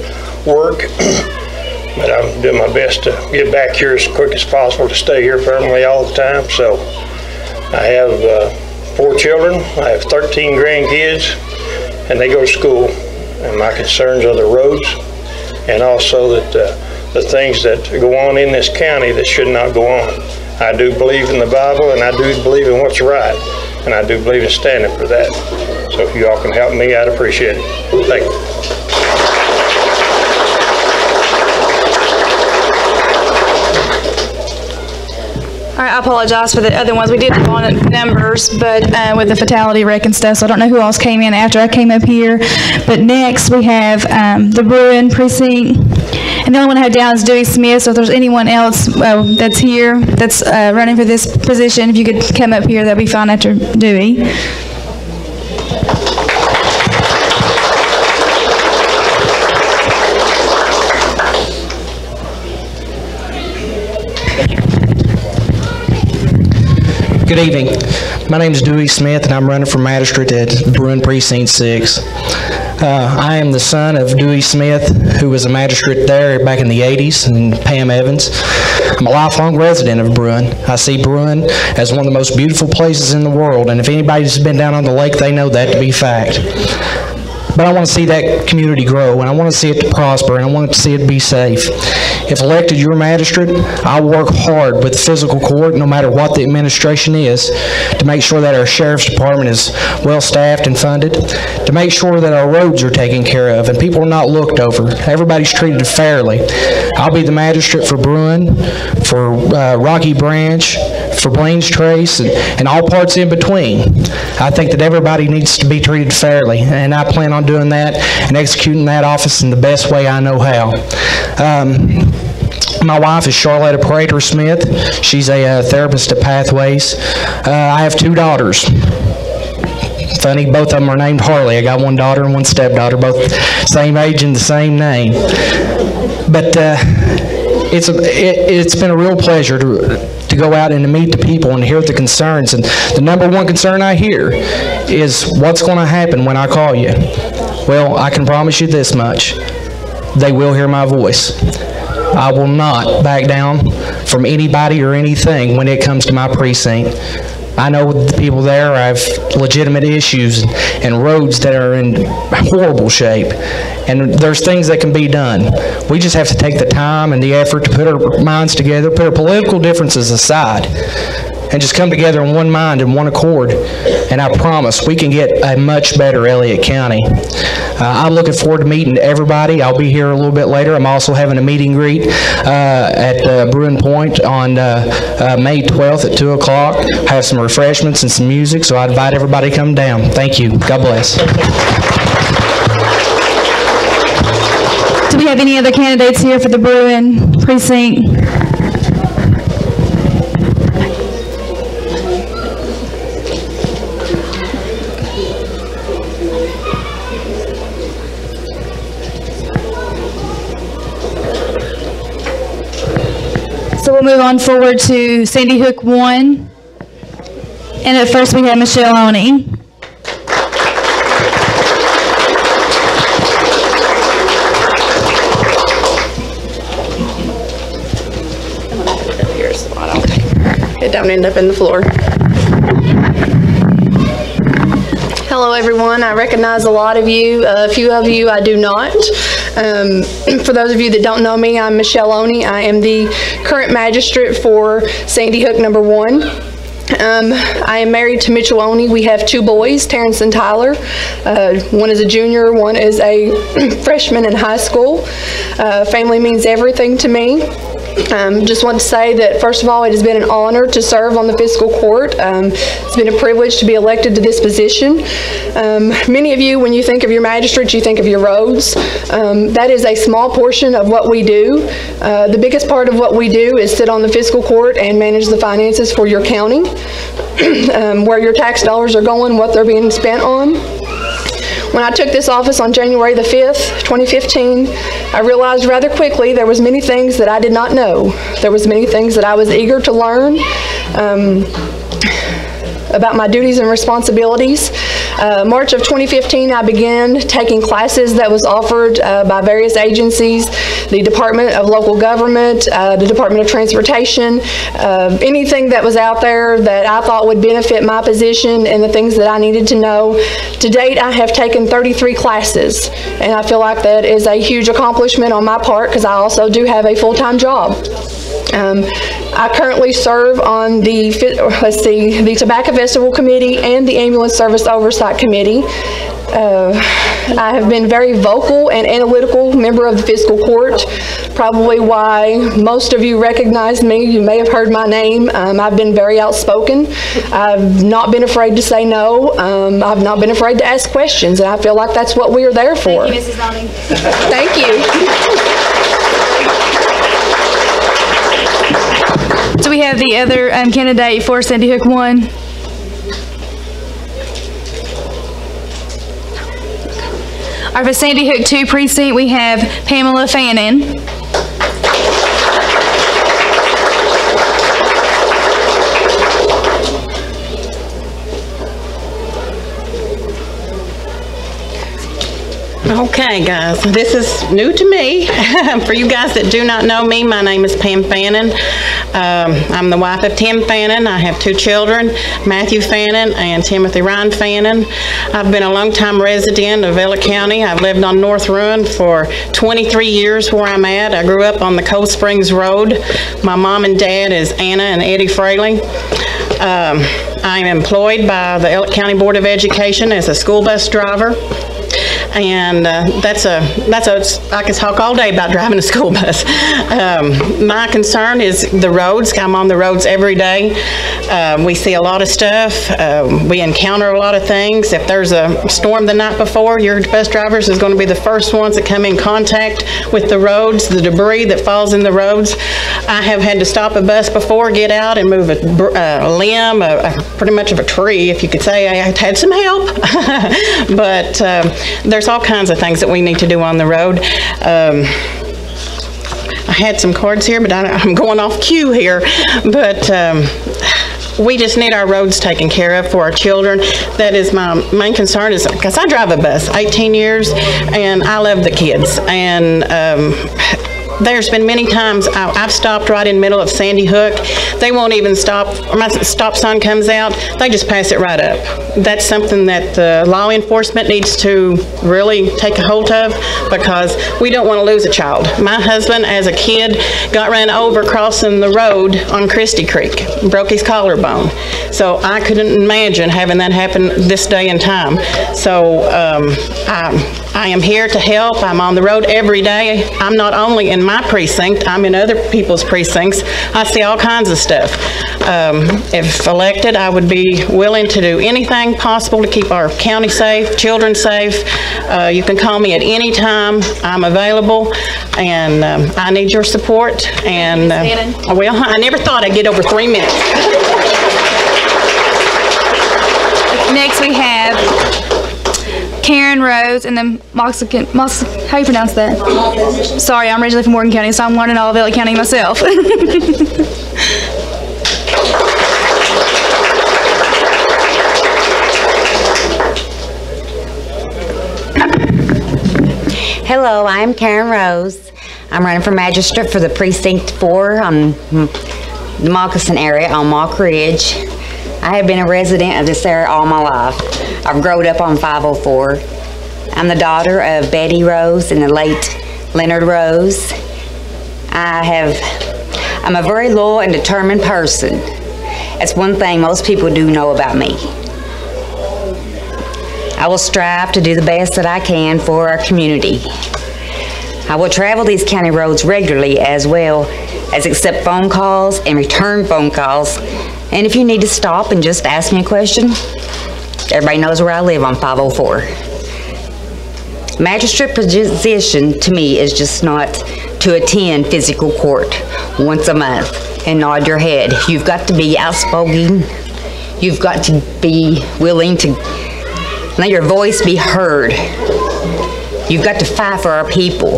work, but I'm doing my best to get back here as quick as possible to stay here permanently all the time. So I have 4 children. I have 13 grandkids, and they go to school. And my concerns are the roads, and also that the things that go on in this county that should not go on. I do believe in the Bible, and I do believe in what's right, and I do believe in standing for that. So if you all can help me, I'd appreciate it. Thank you. All right, I apologize for the other ones. We did go on numbers, but with the fatality wreck and stuff, so I don't know who else came in after I came up here. But next we have the Bruin precinct, and the only one I have down is Dewey Smith. So if there's anyone else that's here that's running for this position, if you could come up here, that'd be fine after Dewey. Good evening. My name is Dewey Smith, and I'm running for magistrate at Bruin Precinct 6. I am the son of Dewey Smith, who was a magistrate there back in the 80s, and Pam Evans. I'm a lifelong resident of Bruin. I see Bruin as one of the most beautiful places in the world, and if anybody's been down on the lake, they know that to be fact. But I want to see that community grow, and I want to see it to prosper, and I want to see it be safe. If elected your magistrate, I'll work hard with the physical court, no matter what the administration is, to make sure that our sheriff's department is well-staffed and funded, to make sure that our roads are taken care of and people are not looked over. Everybody's treated fairly. I'll be the magistrate for Bruin, for Rocky Branch, for Blaine's Trace, and all parts in between. I think that everybody needs to be treated fairly, and I plan on doing that and executing that office in the best way I know how. My wife is Charlotta Prater Smith. She's a therapist at Pathways. I have 2 daughters. Funny, both of them are named Harley. I got 1 daughter and 1 stepdaughter, both same age and the same name. But it's been a real pleasure to go out and to meet the people and hear the concerns. And the number 1 concern I hear is what's going to happen when I call you. Well, I can promise you this much. They will hear my voice. I will not back down from anybody or anything when it comes to my precinct. I know the people there have legitimate issues and roads that are in horrible shape, and there's things that can be done. We just have to take the time and the effort to put our minds together, put our political differences aside, and just come together in one mind and one accord, and I promise we can get a much better Elliott County. I'm looking forward to meeting everybody. I'll be here a little bit later. I'm also having a meet and greet at Bruin Point on May 12th at 2 o'clock. Have some refreshments and some music, so I invite everybody to come down. Thank you. God bless. Do we have any other candidates here for the Bruin precinct? So we'll move on forward to Sandy Hook 1. And at first we have Michele Oni. It don't end up in the floor. Hello everyone, I recognize a lot of you, a few of you I do not. For those of you that don't know me, I'm Michele Oni. I am the current magistrate for Sandy Hook number 1. I am married to Michele Oni. We have 2 boys, Terrence and Tyler. One is a junior, one is a freshman in high school. Family means everything to me. Just want to say that, first of all, it has been an honor to serve on the fiscal court. It's been a privilege to be elected to this position. Many of you, when you think of your magistrates, you think of your roads. That is a small portion of what we do. The biggest part of what we do is sit on the fiscal court and manage the finances for your county, where your tax dollars are going, what they're being spent on. When I took this office on January the 5th, 2015, I realized rather quickly there was many things that I did not know. There was many things that I was eager to learn about my duties and responsibilities. March of 2015, I began taking classes that was offered by various agencies, the Department of Local Government, the Department of Transportation, anything that was out there that I thought would benefit my position and the things that I needed to know. To date, I have taken 33 classes, and I feel like that is a huge accomplishment on my part because I also do have a full-time job. I currently serve on the Tobacco Festival Committee and the Ambulance Service Oversight Committee. I have been very vocal and analytical member of the fiscal court, probably why most of you recognize me. You may have heard my name. I've been very outspoken. I've not been afraid to say no. I've not been afraid to ask questions, and I feel like that's what we are there for. Thank you, Mrs. Oni. Thank you. Do we have the other candidate for Sandy Hook 1? All right, for Sandy Hook 2 precinct, we have Pamela Fannin. Okay, guys, this is new to me. For you guys that do not know me, my name is Pam Fannin. I'm the wife of Tim Fannin. I have 2 children, Matthew Fannin and Timothy Ryan Fannin. I've been a long-time resident of Elliott County. I've lived on North Ruin for 23 years where I'm at. I grew up on the Cold Springs Road. My mom and dad is Anna and Eddie Fraley. I am employed by the Elliott County Board of Education as a school bus driver. And I could talk all day about driving a school bus. My concern is the roads. I'm on the roads every day. We see a lot of stuff. We encounter a lot of things. If there's a storm the night before, your bus drivers is going to be the first ones that come in contact with the roads, the debris that falls in the roads. I have had to stop a bus before, get out and move a limb, pretty much of a tree, if you could say. I had some help. But there's all kinds of things that we need to do on the road. I had some cards here, but I'm going off cue here. But we just need our roads taken care of for our children. That is my main concern, is because I drive a bus 18 years and I love the kids. And there's been many times I've stopped right in the middle of Sandy Hook. They won't even stop. My stop sign comes out, they just pass it right up. That's something that law enforcement needs to really take a hold of, because we don't want to lose a child. My husband, as a kid, got run over crossing the road on Christie Creek, broke his collarbone. So I couldn't imagine having that happen this day and time. So I am here to help. I'm on the road every day. I'm not only in my precinct, I'm in other people's precincts. I see all kinds of stuff. If elected, I would be willing to do anything possible to keep our county safe, children safe. You can call me at any time. I'm available, and I need your support. And well, I never thought I'd get over 3 minutes. Next we have Karen Rose and then how you pronounce that? Sorry, I'm originally from Morgan County, so I'm learning all of Elliott County myself. Hello, I'm Karen Rose. I'm running for magistrate for the Precinct 4 on the Moccasin area on Mock Ridge. I have been a resident of this area all my life. I've grown up on 504. I'm the daughter of Betty Rose and the late Leonard Rose. I'm a very loyal and determined person. That's one thing most people do know about me. I will strive to do the best that I can for our community. I will travel these county roads regularly, as well as accept phone calls and return phone calls. And if you need to stop and just ask me a question, everybody knows where I live on 504. Magistrate position to me is just not to attend physical court once a month and nod your head. You've got to be outspoken. You've got to be willing to let your voice be heard. You've got to fight for our people.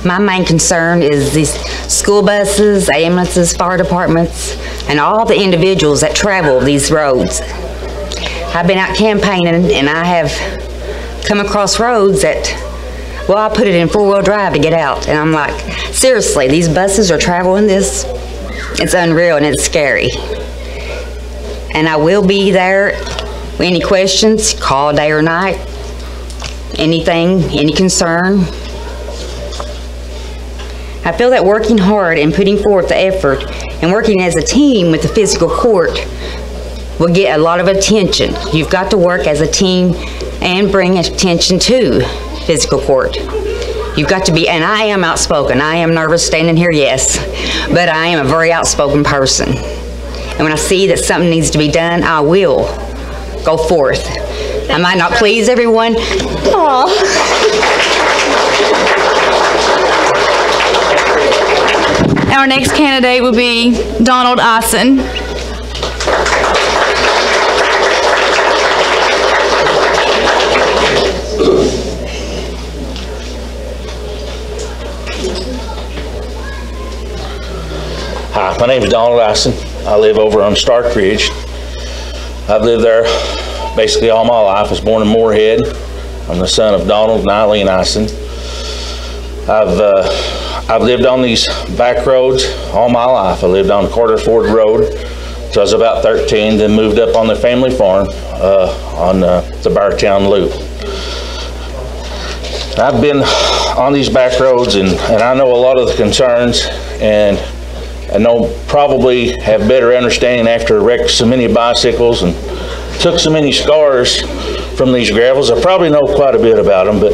My main concern is these school buses, ambulances, fire departments, and all the individuals that travel these roads. I've been out campaigning, and I have come across roads that, well, I put it in four-wheel drive to get out, and I'm like, seriously, these buses are traveling this? It's unreal and it's scary. And I will be there. Any questions, call day or night. Anything, any concern. I feel that working hard and putting forth the effort and working as a team with the physical court will get a lot of attention. You've got to work as a team and bring attention to physical court. You've got to be, and I am outspoken. I am nervous standing here, yes, but I am a very outspoken person. And when I see that something needs to be done, I will go forth. I might not please everyone. Aww. Our next candidate will be Donald Ison. Hi, my name is Donald Ison. I live over on Stark Ridge. I've lived there basically all my life. I was born in Moorhead. I'm the son of Donald and Eileen Ison. I've lived on these back roads all my life. I lived on Carter Ford Road until I was about 13, then moved up on the family farm on the Beartown Loop. I've been on these back roads and I know a lot of the concerns, and I know probably have better understanding after I wrecked so many bicycles and took so many scars from these gravels. I probably know quite a bit about them, but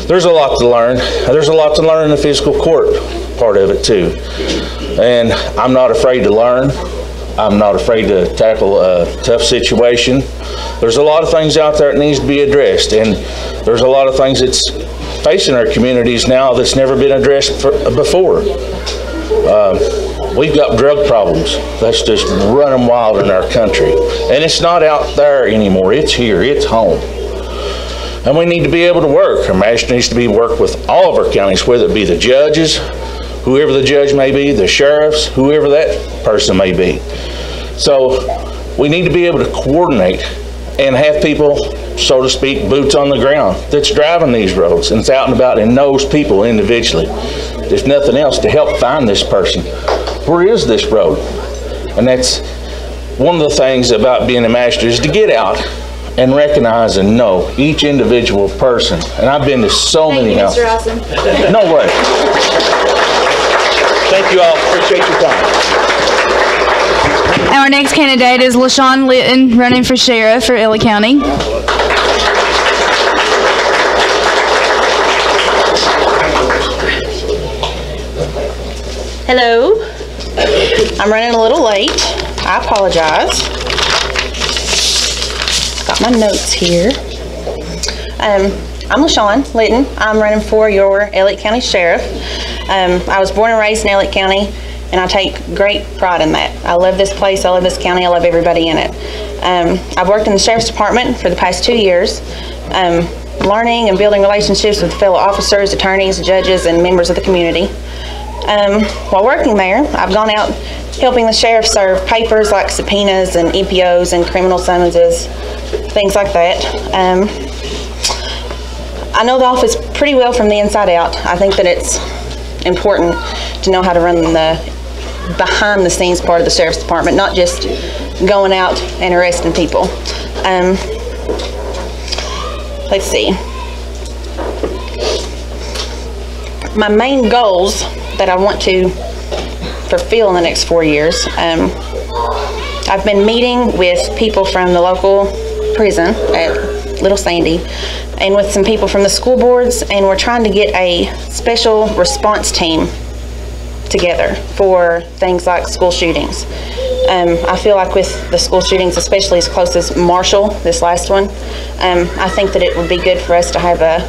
there's a lot to learn. There's a lot to learn in the physical court part of it too. And I'm not afraid to learn. I'm not afraid to tackle a tough situation. There's a lot of things out there that needs to be addressed, and there's a lot of things that's facing our communities now that's never been addressed before. We've got drug problems that's just running wild in our country. And it's not out there anymore, it's here, it's home. And we need to be able to work. Our magistrate needs to be work with all of our counties, whether it be the judges, whoever the judge may be, the sheriffs, whoever that person may be. So we need to be able to coordinate and have people, so to speak, boots on the ground that's driving these roads and it's out and about and knows people individually. If nothing else, to help find this person. Where is this road? And that's one of the things about being a magistrate, is to get out and recognize and know each individual person. And I've been to so many houses. Thank you, Mr. Ison. No way. Thank you all. Appreciate your time. Our next candidate is LaShawn Litton, running for sheriff for Elliott County. Hello. I'm running a little late. I apologize. Got my notes here. I'm LaShawn Litton. I'm running for your Elliott County Sheriff. I was born and raised in Elliott County, and I take great pride in that. I love this place. I love this county. I love everybody in it. I've worked in the Sheriff's Department for the past 2 years, learning and building relationships with fellow officers, attorneys, judges, and members of the community. While working there, I've gone out helping the sheriff serve papers like subpoenas and EPOs and criminal summonses, things like that. I know the office pretty well from the inside out. I think that it's important to know how to run the behind the scenes part of the Sheriff's Department, not just going out and arresting people. Let's see. My main goals that I want to fulfill in the next 4 years. I've been meeting with people from the local prison at Little Sandy and with some people from the school boards, and we're trying to get a special response team together for things like school shootings. I feel like with the school shootings, especially as close as Marshall, this last one, I think that it would be good for us to have a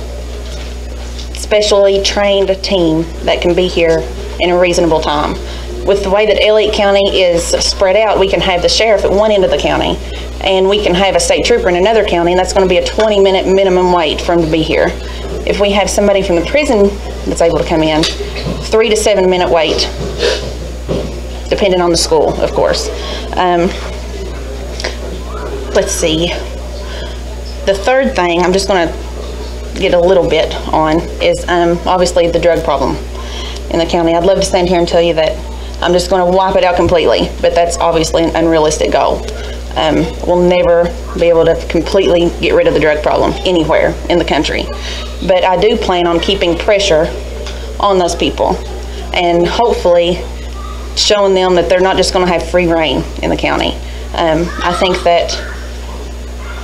specially trained team that can be here in a reasonable time. With the way that Elliott County is spread out, we can have the sheriff at one end of the county and we can have a state trooper in another county, and that's going to be a 20-minute minimum wait for him to be here. If we have somebody from the prison that's able to come in, 3 to 7 minute wait, depending on the school, of course. Let's see. The third thing I'm just going to get a little bit on is obviously the drug problem in the county. I'd love to stand here and tell you that I'm just going to wipe it out completely, but that's obviously an unrealistic goal. We'll never be able to completely get rid of the drug problem anywhere in the country, but I do plan on keeping pressure on those people and hopefully showing them that they're not just going to have free reign in the county. I think that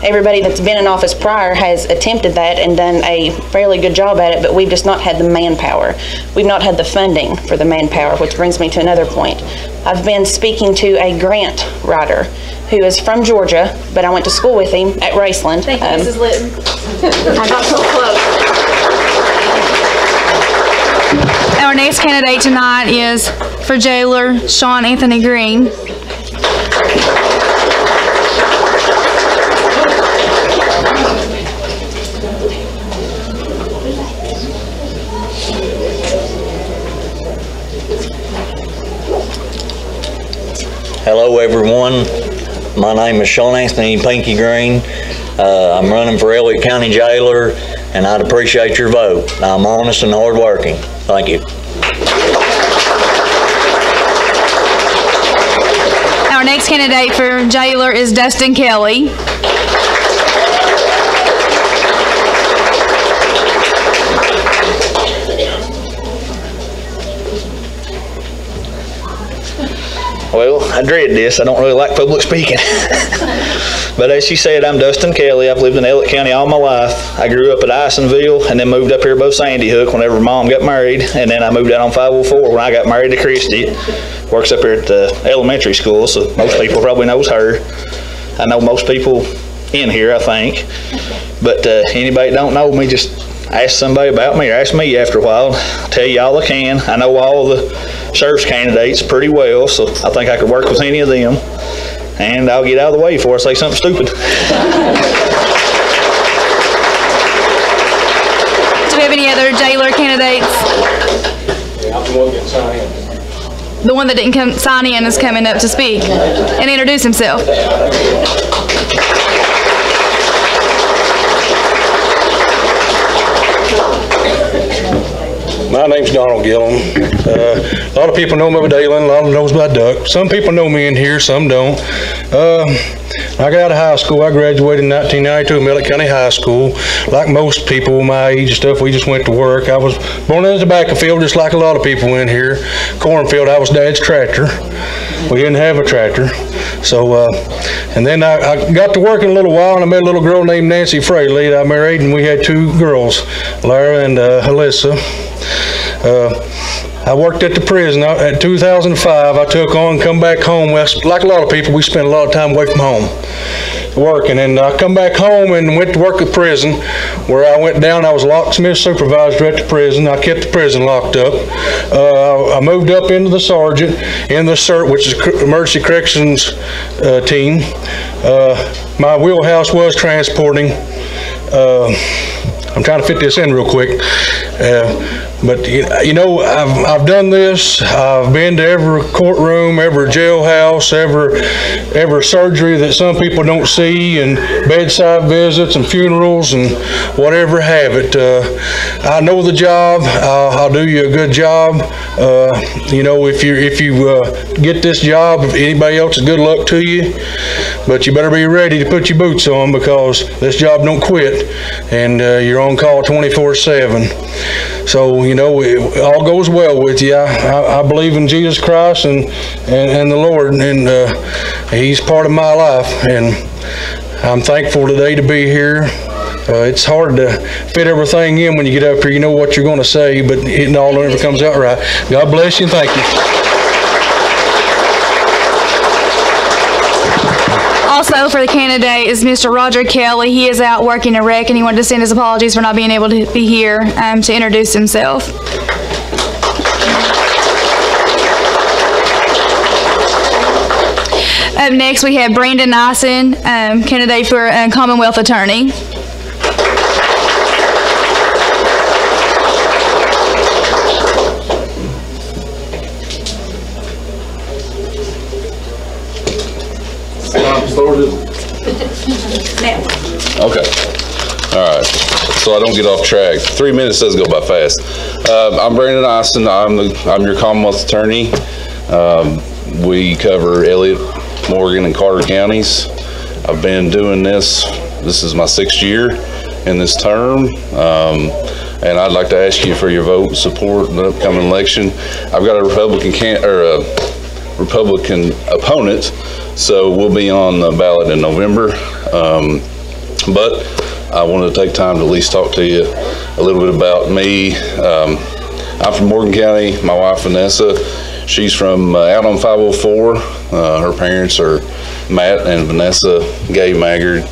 everybody that's been in office prior has attempted that and done a fairly good job at it, but we've just not had the manpower. We've not had the funding for the manpower, which brings me to another point. I've been speaking to a grant writer who is from Georgia, but I went to school with him at Raceland. Thank you, Mrs. Litton. I got so close. Our next candidate tonight is for jailer Shawn Anthony Green. Hello everyone, my name is Shawn Anthony Pinky Green. I'm running for Elliott County Jailer and I'd appreciate your vote. I'm honest and hardworking. Thank you. Our next candidate for jailer is Dustin Kelly. Well, I dread this. I don't really like public speaking. But as she said, I'm Dustin Kelly. I've lived in Elliott County all my life. I grew up at Isonville and then moved up here above Sandy Hook whenever Mom got married. And then I moved out on 504 when I got married to Christy. Works up here at the elementary school, so most people probably knows her. I know most people in here, I think. But anybody that don't know me, just ask somebody about me or ask me after a while. I'll tell you all I can. I know all the sheriff's candidates pretty well, so I think I could work with any of them. And I'll get out of the way before I say something stupid. Do we have any other jailer candidates? I'm the one that signed in. The one that didn't sign in is coming up to speak and introduce himself. My name's Donald Gilliam. A lot of people know me by Dayland, a lot of them knows by Duck. Some people know me in here, some don't. I got out of high school. I graduated in 1992 at Elliott County High School. Like most people my age and stuff, we just went to work. I was born in the tobacco field, just like a lot of people in here. Cornfield, I was Dad's tractor. We didn't have a tractor. So, and then I got to work in a little while, and I met a little girl named Nancy Fraley. I married, and we had 2 girls, Lara and Alyssa. I worked at the prison. At 2005, I took on, come back home. Like a lot of people, we spend a lot of time away from home working. And I come back home and went to work at prison, where I went down. I was locksmith supervisor at the prison. I kept the prison locked up. I moved up into the sergeant in the CERT, which is Emergency Corrections team. My wheelhouse was transporting. I'm trying to fit this in real quick. But you know, I've done this. I've been to every courtroom, every jailhouse, every surgery that some people don't see, and bedside visits and funerals and whatever have it. I know the job. I'll do you a good job. You know, if you get this job, if anybody else is good luck to you. But you better be ready to put your boots on, because this job don't quit, and you're on call 24/7. So, you know, it all goes well with you. I believe in Jesus Christ and the Lord, and He's part of my life, and I'm thankful today to be here. It's hard to fit everything in when you get up here. You know what you're going to say, but it all never comes out right. God bless you, and thank you. Also for the candidate is Mr. Roger Kelly. He is out working a wreck, and he wanted to send his apologies for not being able to be here to introduce himself. Up next we have Brandon Nyson, candidate for Commonwealth Attorney. Okay. All right. So I don't get off track. 3 minutes does go by fast. I'm Brandon Austin. I'm your Commonwealth Attorney. We cover Elliott, Morgan, and Carter counties. I've been doing this. This is my 6th year in this term. And I'd like to ask you for your vote and support in the upcoming election. I've got a Republican opponent, so we'll be on the ballot in November. But I wanted to take time to at least talk to you a little bit about me. I'm from Morgan County. My wife, Vanessa, she's from out on 504. Her parents are Matt and Vanessa Gay Maggard.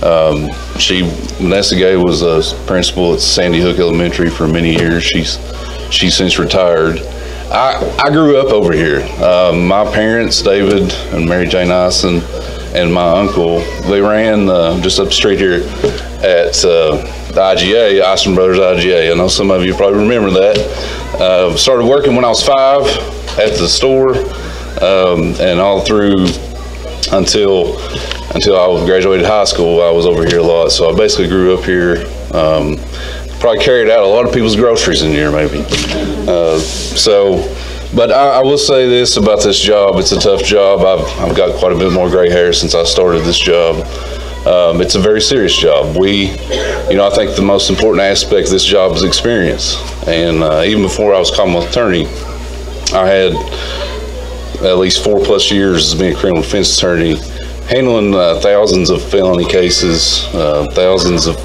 Vanessa Gay was a principal at Sandy Hook Elementary for many years. She's since retired. I grew up over here. My parents, David and Mary Jane Ison, and my uncle, they ran just up the street here at the IGA, Ison Brothers IGA. I know some of you probably remember that. Started working when I was 5 at the store, and all through until I graduated high school, I was over here a lot. So I basically grew up here. Probably carried out a lot of people's groceries in here, maybe. But I will say this about this job: it's a tough job. I've got quite a bit more gray hair since I started this job. It's a very serious job. I think the most important aspect of this job is experience. And even before I was Commonwealth Attorney, I had at least 4+ years as being a criminal defense attorney, handling thousands of felony cases, thousands of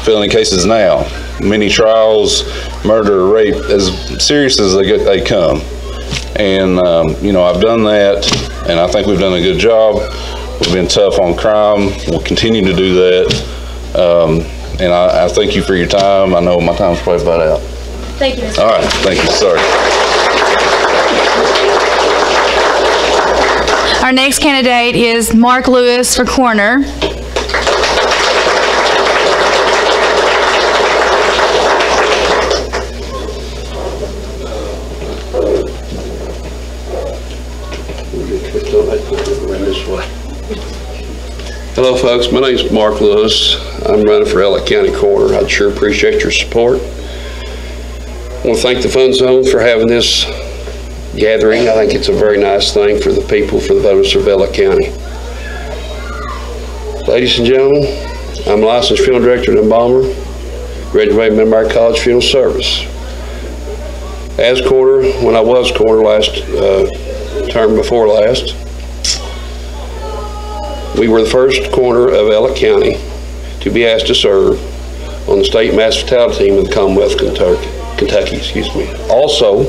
felony cases now. Many trials, murder, rape, as serious as they come. And, I've done that, and I think we've done a good job. We've been tough on crime. We'll continue to do that. And I thank you for your time. I know my time's probably about out. Thank you, Mr. All right, thank you. Sorry. Our next candidate is Mark Lewis for coroner. Hello folks, my name is Mark Lewis. I'm running for Elliott County Coroner. I'd sure appreciate your support. I want to thank the Fun Zone for having this gathering. I think it's a very nice thing for the people, for the voters of Elliott County. Ladies and gentlemen, I'm a licensed funeral director and embalmer, graduated from Mid-America College Funeral Service. As coroner, when I was coroner last term before last, we were the first coroner of Elliott County to be asked to serve on the state mass fatality team of the Commonwealth of Kentucky. Also,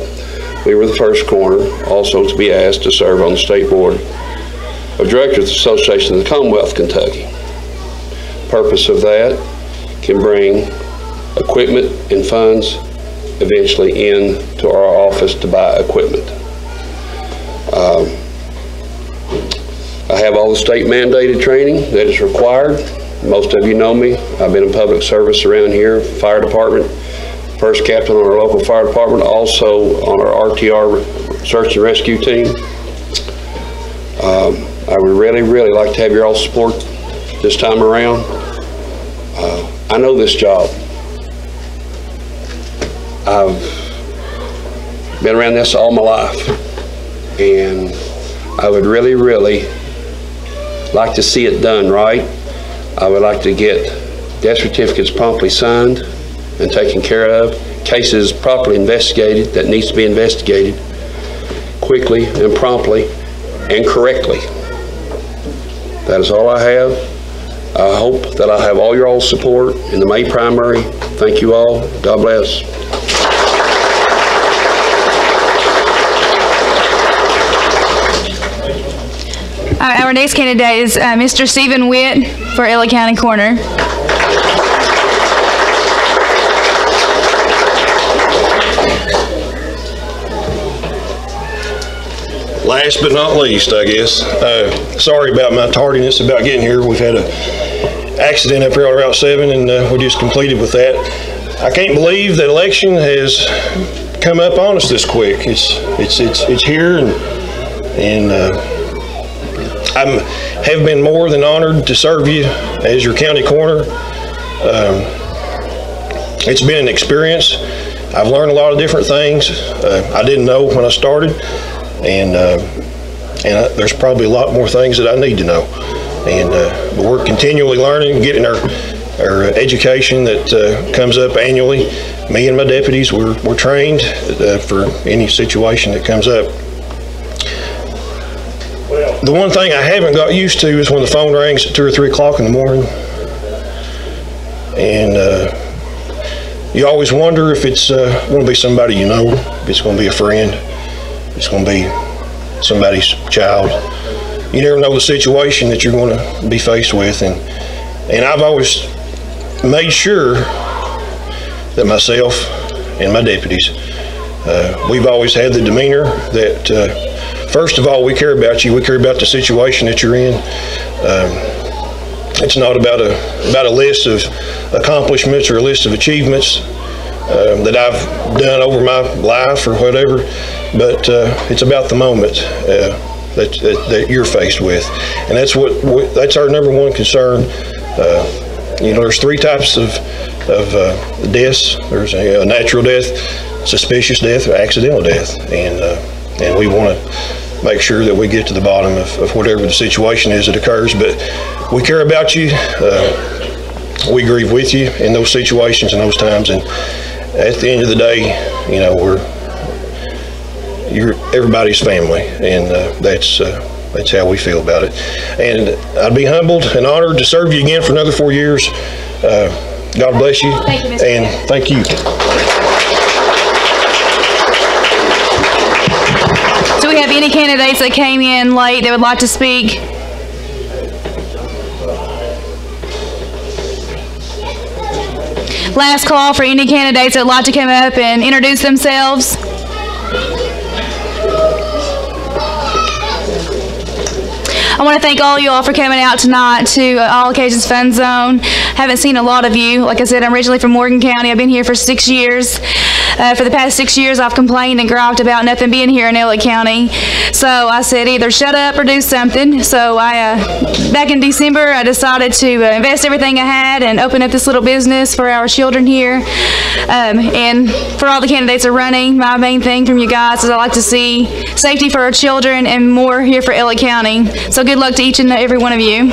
we were the first coroner also to be asked to serve on the state board of directors of the Association of the Commonwealth of Kentucky. Purpose of that can bring equipment and funds eventually into our office to buy equipment. I have all the state mandated training that is required. Most of you know me. I've been in public service around here, fire department, first captain on our local fire department, also on our RTR search and rescue team. I would really, really like to have your all support this time around. I know this job. I've been around this all my life, and I would really, really like to see it done right. I would like to get death certificates promptly signed and taken care of, cases properly investigated that needs to be investigated quickly and promptly and correctly. That is all I have. I hope that I have all your all support in the May primary. Thank you all. God bless. Our next candidate is Mr. Stephen Witt for Elliott County Coroner. Last but not least, I guess. Sorry about my tardiness about getting here. We've had an accident up here on Route 7, and we just completed with that. I can't believe that election has come up on us this quick. It's here, and I have been more than honored to serve you as your county coroner. It's been an experience. I've learned a lot of different things I didn't know when I started, and there's probably a lot more things that I need to know. But we're continually learning, getting our education that comes up annually. Me and my deputies, we're trained for any situation that comes up. The one thing I haven't got used to is when the phone rings at 2 or 3 o'clock in the morning. And you always wonder if it's going to be somebody you know, if it's going to be a friend, if it's going to be somebody's child. You never know the situation that you're going to be faced with. And I've always made sure that myself and my deputies, we've always had the demeanor that, first of all, we care about you. We care about the situation that you're in. It's not about a list of accomplishments or a list of achievements that I've done over my life or whatever, but it's about the moment that you're faced with, and that's our number one concern. You know, there's three types of deaths. There's a natural death, suspicious death, or accidental death, and we want to make sure that we get to the bottom of whatever the situation is that occurs. But we care about you. We grieve with you in those situations and those times, and at the end of the day, you know, you're everybody's family, and that's how we feel about it. And I'd be humbled and honored to serve you again for another 4 years. God bless you. Thank you, Mr. And thank you. Do we have any candidates that came in late that would like to speak? Last call for any candidates that would like to come up and introduce themselves. I want to thank all you all for coming out tonight to All Occasions Fun Zone. Haven't seen a lot of you. Like I said, I'm originally from Morgan County. I've been here for 6 years. For the past 6 years, I've complained and griped about nothing being here in Elliott County. So I said either shut up or do something. So back in December, I decided to invest everything I had and open up this little business for our children here. And for all the candidates that are running, my main thing from you guys is I like to see safety for our children and more here for Elliott County. So good luck to each and every one of you.